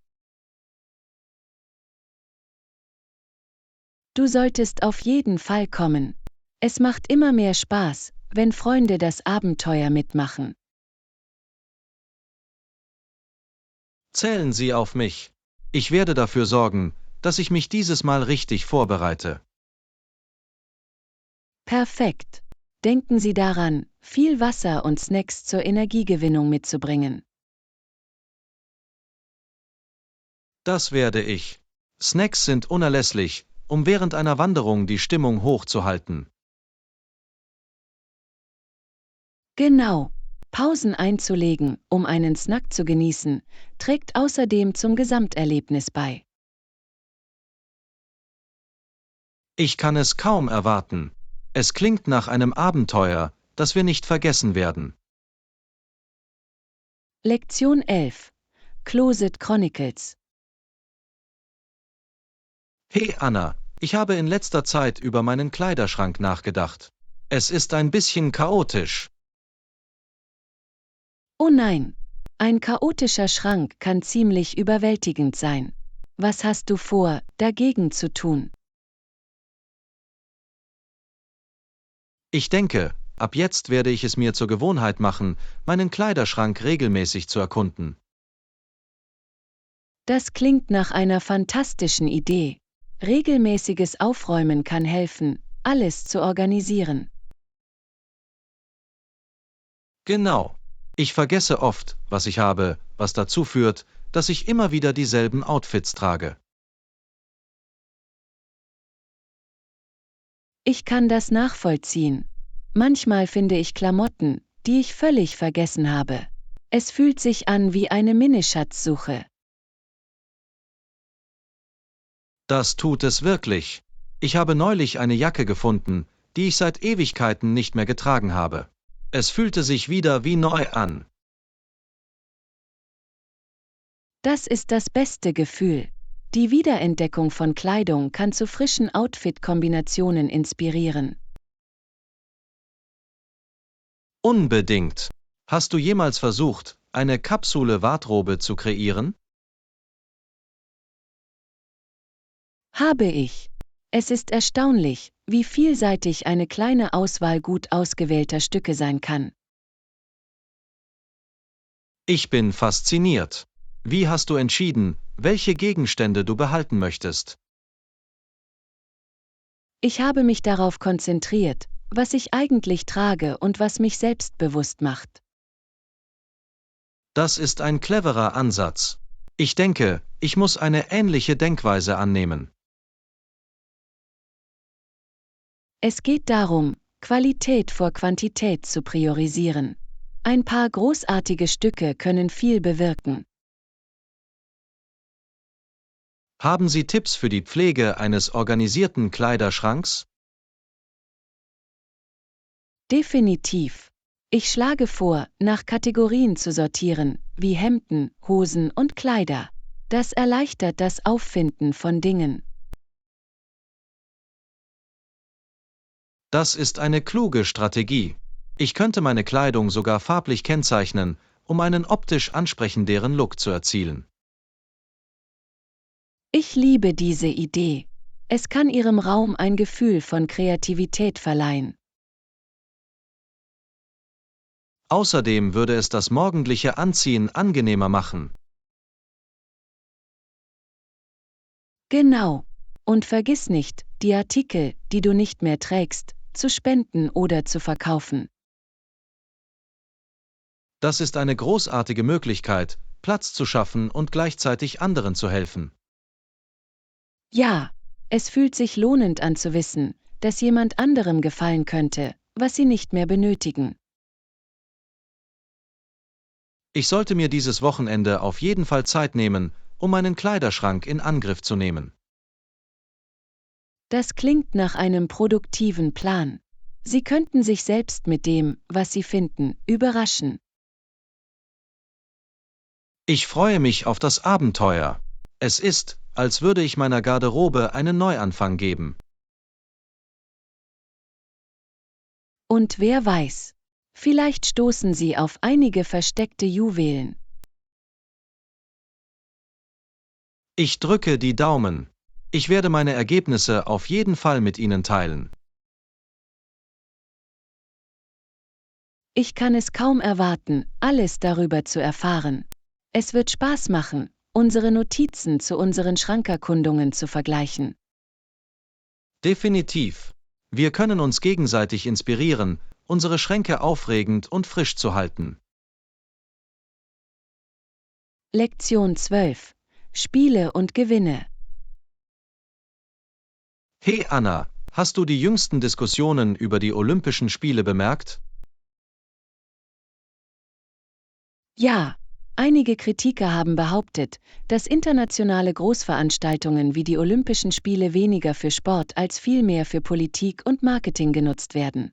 Speaker 1: Du solltest auf jeden Fall kommen. Es macht immer mehr Spaß, wenn Freunde das Abenteuer mitmachen.
Speaker 2: Zählen Sie auf mich. Ich werde dafür sorgen, dass ich mich dieses Mal richtig vorbereite.
Speaker 1: Perfekt. Denken Sie daran, viel Wasser und Snacks zur Energiegewinnung mitzubringen.
Speaker 2: Das werde ich. Snacks sind unerlässlich, um während einer Wanderung die Stimmung hochzuhalten.
Speaker 1: Genau. Pausen einzulegen, um einen Snack zu genießen, trägt außerdem zum Gesamterlebnis bei.
Speaker 2: Ich kann es kaum erwarten. Es klingt nach einem Abenteuer, das wir nicht vergessen werden.
Speaker 1: Lektion 11. Closet Chronicles.
Speaker 2: Hey Anna, ich habe in letzter Zeit über meinen Kleiderschrank nachgedacht. Es ist ein bisschen chaotisch.
Speaker 1: Oh nein, ein chaotischer Schrank kann ziemlich überwältigend sein. Was hast du vor, dagegen zu tun?
Speaker 2: Ich denke, ab jetzt werde ich es mir zur Gewohnheit machen, meinen Kleiderschrank regelmäßig zu erkunden.
Speaker 1: Das klingt nach einer fantastischen Idee. Regelmäßiges Aufräumen kann helfen, alles zu organisieren.
Speaker 2: Genau. Ich vergesse oft, was ich habe, was dazu führt, dass ich immer wieder dieselben Outfits trage.
Speaker 1: Ich kann das nachvollziehen. Manchmal finde ich Klamotten, die ich völlig vergessen habe. Es fühlt sich an wie eine Minischatzsuche.
Speaker 2: Das tut es wirklich. Ich habe neulich eine Jacke gefunden, die ich seit Ewigkeiten nicht mehr getragen habe. Es fühlte sich wieder wie neu an.
Speaker 1: Das ist das beste Gefühl. Die Wiederentdeckung von Kleidung kann zu frischen Outfit-Kombinationen inspirieren.
Speaker 2: Unbedingt. Hast du jemals versucht, eine Kapsule-Wardrobe zu kreieren?
Speaker 1: Habe ich. Es ist erstaunlich, wie vielseitig eine kleine Auswahl gut ausgewählter Stücke sein kann.
Speaker 2: Ich bin fasziniert. Wie hast du entschieden, welche Gegenstände du behalten möchtest?
Speaker 1: Ich habe mich darauf konzentriert, was ich eigentlich trage und was mich selbstbewusst macht.
Speaker 2: Das ist ein cleverer Ansatz. Ich denke, ich muss eine ähnliche Denkweise annehmen.
Speaker 1: Es geht darum, Qualität vor Quantität zu priorisieren. Ein paar großartige Stücke können viel bewirken.
Speaker 2: Haben Sie Tipps für die Pflege eines organisierten Kleiderschranks?
Speaker 1: Definitiv. Ich schlage vor, nach Kategorien zu sortieren, wie Hemden, Hosen und Kleider. Das erleichtert das Auffinden von Dingen.
Speaker 2: Das ist eine kluge Strategie. Ich könnte meine Kleidung sogar farblich kennzeichnen, um einen optisch ansprechenderen Look zu erzielen.
Speaker 1: Ich liebe diese Idee. Es kann Ihrem Raum ein Gefühl von Kreativität verleihen.
Speaker 2: Außerdem würde es das morgendliche Anziehen angenehmer machen.
Speaker 1: Genau. Und vergiss nicht, die Artikel, die du nicht mehr trägst, zu spenden oder zu verkaufen.
Speaker 2: Das ist eine großartige Möglichkeit, Platz zu schaffen und gleichzeitig anderen zu helfen.
Speaker 1: Ja, es fühlt sich lohnend an zu wissen, dass jemand anderem gefallen könnte, was sie nicht mehr benötigen.
Speaker 2: Ich sollte mir dieses Wochenende auf jeden Fall Zeit nehmen, um meinen Kleiderschrank in Angriff zu nehmen.
Speaker 1: Das klingt nach einem produktiven Plan. Sie könnten sich selbst mit dem, was Sie finden, überraschen.
Speaker 2: Ich freue mich auf das Abenteuer. Es ist, als würde ich meiner Garderobe einen Neuanfang geben.
Speaker 1: Und wer weiß, vielleicht stoßen Sie auf einige versteckte Juwelen.
Speaker 2: Ich drücke die Daumen. Ich werde meine Ergebnisse auf jeden Fall mit Ihnen teilen.
Speaker 1: Ich kann es kaum erwarten, alles darüber zu erfahren. Es wird Spaß machen, unsere Notizen zu unseren Schrankerkundungen zu vergleichen.
Speaker 2: Definitiv. Wir können uns gegenseitig inspirieren, unsere Schränke aufregend und frisch zu halten.
Speaker 1: Lektion 12. Spiele und Gewinne.
Speaker 2: Hey Anna, hast du die jüngsten Diskussionen über die Olympischen Spiele bemerkt?
Speaker 1: Ja, einige Kritiker haben behauptet, dass internationale Großveranstaltungen wie die Olympischen Spiele weniger für Sport als vielmehr für Politik und Marketing genutzt werden.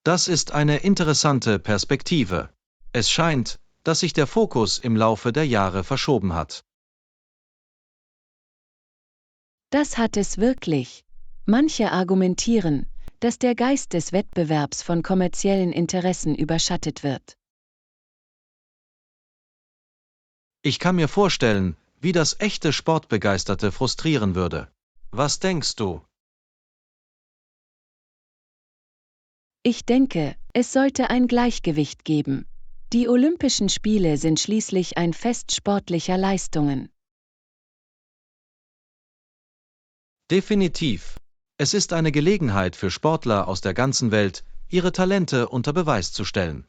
Speaker 2: Das ist eine interessante Perspektive. Es scheint, dass sich der Fokus im Laufe der Jahre verschoben hat.
Speaker 1: Das hat es wirklich. Manche argumentieren, dass der Geist des Wettbewerbs von kommerziellen Interessen überschattet wird.
Speaker 2: Ich kann mir vorstellen, wie das echte Sportbegeisterte frustrieren würde. Was denkst du?
Speaker 1: Ich denke, es sollte ein Gleichgewicht geben. Die Olympischen Spiele sind schließlich ein Fest sportlicher Leistungen.
Speaker 2: Definitiv. Es ist eine Gelegenheit für Sportler aus der ganzen Welt, ihre Talente unter Beweis zu stellen.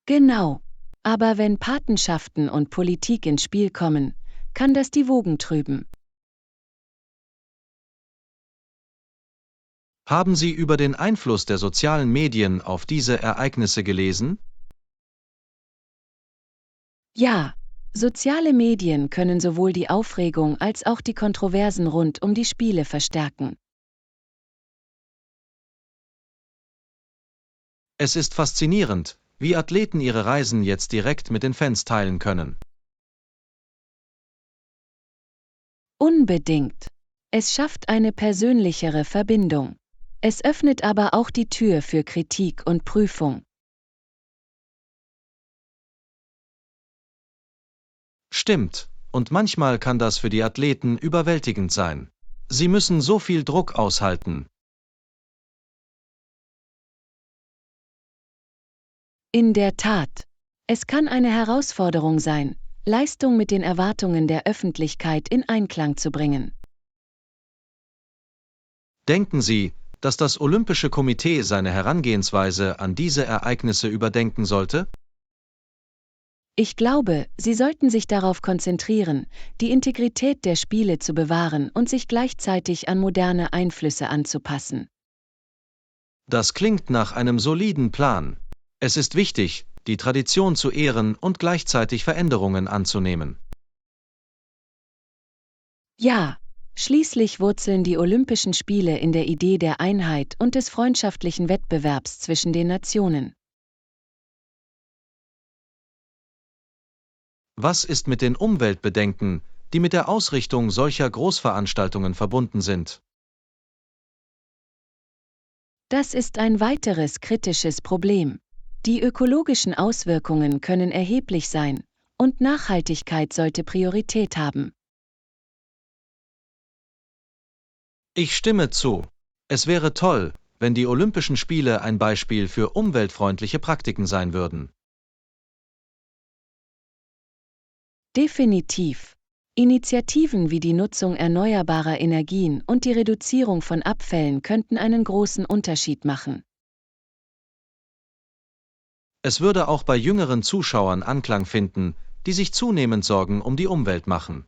Speaker 1: Genau. Aber wenn Patenschaften und Politik ins Spiel kommen, kann das die Wogen trüben.
Speaker 2: Haben Sie über den Einfluss der sozialen Medien auf diese Ereignisse gelesen?
Speaker 1: Ja, soziale Medien können sowohl die Aufregung als auch die Kontroversen rund um die Spiele verstärken.
Speaker 2: Es ist faszinierend, wie Athleten ihre Reisen jetzt direkt mit den Fans teilen können.
Speaker 1: Unbedingt. Es schafft eine persönlichere Verbindung. Es öffnet aber auch die Tür für Kritik und Prüfung.
Speaker 2: Stimmt, und manchmal kann das für die Athleten überwältigend sein. Sie müssen so viel Druck aushalten.
Speaker 1: In der Tat. Es kann eine Herausforderung sein, Leistung mit den Erwartungen der Öffentlichkeit in Einklang zu bringen.
Speaker 2: Denken Sie, dass das Olympische Komitee seine Herangehensweise an diese Ereignisse überdenken sollte?
Speaker 1: Ich glaube, sie sollten sich darauf konzentrieren, die Integrität der Spiele zu bewahren und sich gleichzeitig an moderne Einflüsse anzupassen.
Speaker 2: Das klingt nach einem soliden Plan. Es ist wichtig, die Tradition zu ehren und gleichzeitig Veränderungen anzunehmen.
Speaker 1: Ja, schließlich wurzeln die Olympischen Spiele in der Idee der Einheit und des freundschaftlichen Wettbewerbs zwischen den Nationen.
Speaker 2: Was ist mit den Umweltbedenken, die mit der Ausrichtung solcher Großveranstaltungen verbunden sind?
Speaker 1: Das ist ein weiteres kritisches Problem. Die ökologischen Auswirkungen können erheblich sein, und Nachhaltigkeit sollte Priorität haben.
Speaker 2: Ich stimme zu. Es wäre toll, wenn die Olympischen Spiele ein Beispiel für umweltfreundliche Praktiken sein würden.
Speaker 1: Definitiv. Initiativen wie die Nutzung erneuerbarer Energien und die Reduzierung von Abfällen könnten einen großen Unterschied machen.
Speaker 2: Es würde auch bei jüngeren Zuschauern Anklang finden, die sich zunehmend Sorgen um die Umwelt machen.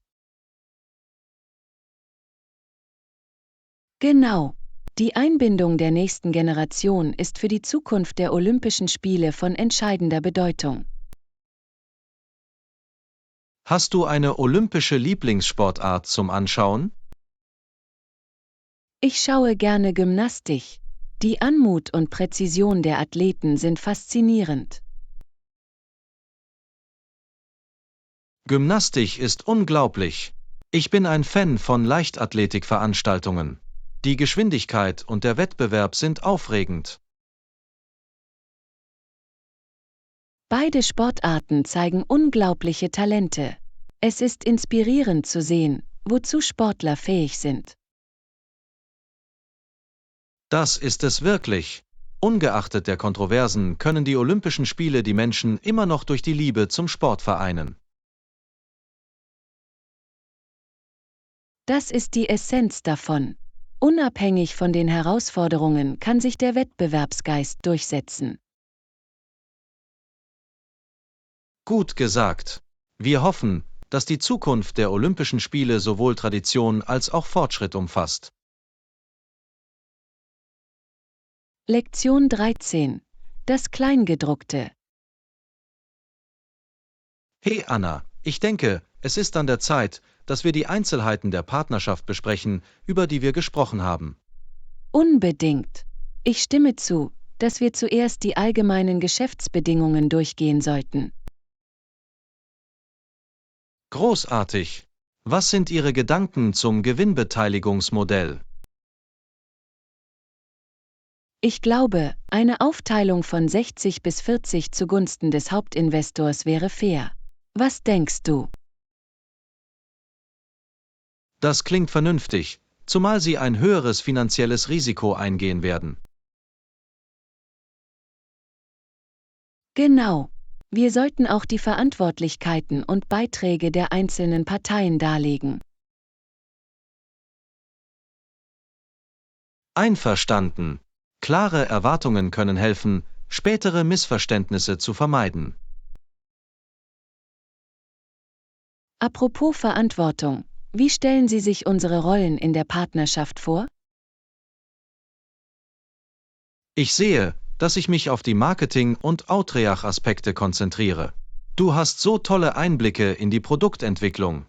Speaker 1: Genau. Die Einbindung der nächsten Generation ist für die Zukunft der Olympischen Spiele von entscheidender Bedeutung.
Speaker 2: Hast du eine olympische Lieblingssportart zum Anschauen?
Speaker 1: Ich schaue gerne Gymnastik. Die Anmut und Präzision der Athleten sind faszinierend.
Speaker 2: Gymnastik ist unglaublich. Ich bin ein Fan von Leichtathletikveranstaltungen. Die Geschwindigkeit und der Wettbewerb sind aufregend.
Speaker 1: Beide Sportarten zeigen unglaubliche Talente. Es ist inspirierend zu sehen, wozu Sportler fähig sind.
Speaker 2: Das ist es wirklich. Ungeachtet der Kontroversen können die Olympischen Spiele die Menschen immer noch durch die Liebe zum Sport vereinen.
Speaker 1: Das ist die Essenz davon. Unabhängig von den Herausforderungen kann sich der Wettbewerbsgeist durchsetzen.
Speaker 2: Gut gesagt. Wir hoffen, dass die Zukunft der Olympischen Spiele sowohl Tradition als auch Fortschritt umfasst.
Speaker 1: Lektion 13. Das Kleingedruckte.
Speaker 2: Hey Anna, ich denke, es ist an der Zeit, dass wir die Einzelheiten der Partnerschaft besprechen, über die wir gesprochen haben.
Speaker 1: Unbedingt. Ich stimme zu, dass wir zuerst die allgemeinen Geschäftsbedingungen durchgehen sollten.
Speaker 2: Großartig. Was sind Ihre Gedanken zum Gewinnbeteiligungsmodell?
Speaker 1: Ich glaube, eine Aufteilung von 60 bis 40 zugunsten des Hauptinvestors wäre fair. Was denkst du?
Speaker 2: Das klingt vernünftig, zumal Sie ein höheres finanzielles Risiko eingehen werden.
Speaker 1: Genau. Wir sollten auch die Verantwortlichkeiten und Beiträge der einzelnen Parteien darlegen.
Speaker 2: Einverstanden. Klare Erwartungen können helfen, spätere Missverständnisse zu vermeiden.
Speaker 1: Apropos Verantwortung, wie stellen Sie sich unsere Rollen in der Partnerschaft vor?
Speaker 2: Ich sehe, dass ich mich auf die Marketing- und Outreach-Aspekte konzentriere. Du hast so tolle Einblicke in die Produktentwicklung.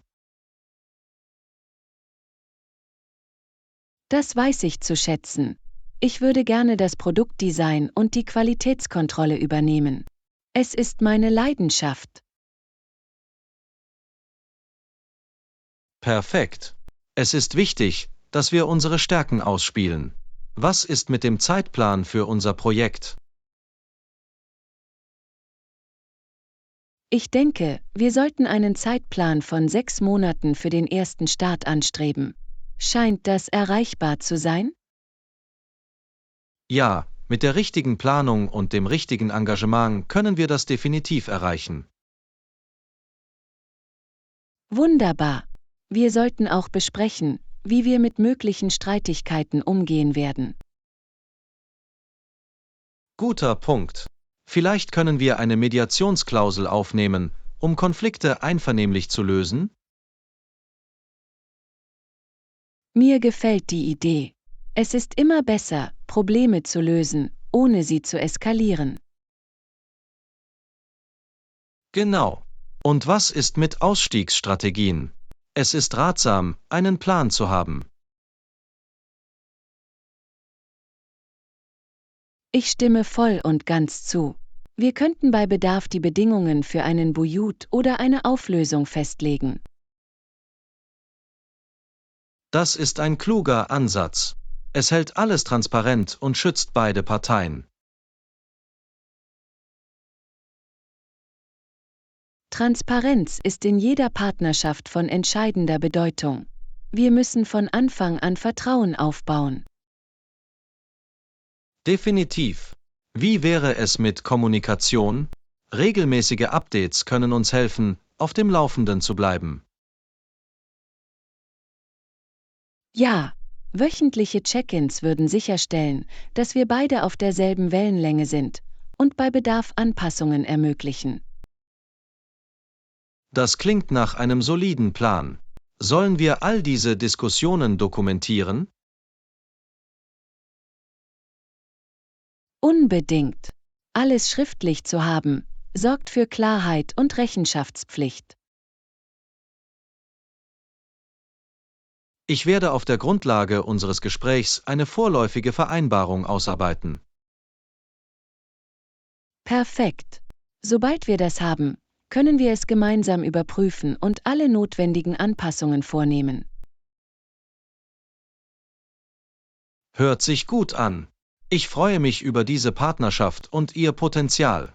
Speaker 1: Das weiß ich zu schätzen. Ich würde gerne das Produktdesign und die Qualitätskontrolle übernehmen. Es ist meine Leidenschaft.
Speaker 2: Perfekt. Es ist wichtig, dass wir unsere Stärken ausspielen. Was ist mit dem Zeitplan für unser Projekt?
Speaker 1: Ich denke, wir sollten einen Zeitplan von 6 Monaten für den ersten Start anstreben. Scheint das erreichbar zu sein?
Speaker 2: Ja, mit der richtigen Planung und dem richtigen Engagement können wir das definitiv erreichen.
Speaker 1: Wunderbar. Wir sollten auch besprechen, wie wir mit möglichen Streitigkeiten umgehen werden.
Speaker 2: Guter Punkt. Vielleicht können wir eine Mediationsklausel aufnehmen, um Konflikte einvernehmlich zu lösen?
Speaker 1: Mir gefällt die Idee. Es ist immer besser, Probleme zu lösen, ohne sie zu eskalieren.
Speaker 2: Genau. Und was ist mit Ausstiegsstrategien? Es ist ratsam, einen Plan zu haben.
Speaker 1: Ich stimme voll und ganz zu. Wir könnten bei Bedarf die Bedingungen für einen Bujut oder eine Auflösung festlegen.
Speaker 2: Das ist ein kluger Ansatz. Es hält alles transparent und schützt beide Parteien.
Speaker 1: Transparenz ist in jeder Partnerschaft von entscheidender Bedeutung. Wir müssen von Anfang an Vertrauen aufbauen.
Speaker 2: Definitiv. Wie wäre es mit Kommunikation? Regelmäßige Updates können uns helfen, auf dem Laufenden zu bleiben.
Speaker 1: Ja, wöchentliche Check-ins würden sicherstellen, dass wir beide auf derselben Wellenlänge sind und bei Bedarf Anpassungen ermöglichen.
Speaker 2: Das klingt nach einem soliden Plan. Sollen wir all diese Diskussionen dokumentieren?
Speaker 1: Unbedingt. Alles schriftlich zu haben, sorgt für Klarheit und Rechenschaftspflicht.
Speaker 2: Ich werde auf der Grundlage unseres Gesprächs eine vorläufige Vereinbarung ausarbeiten.
Speaker 1: Perfekt. Sobald wir das haben, können wir es gemeinsam überprüfen und alle notwendigen Anpassungen vornehmen.
Speaker 2: Hört sich gut an. Ich freue mich über diese Partnerschaft und ihr Potenzial.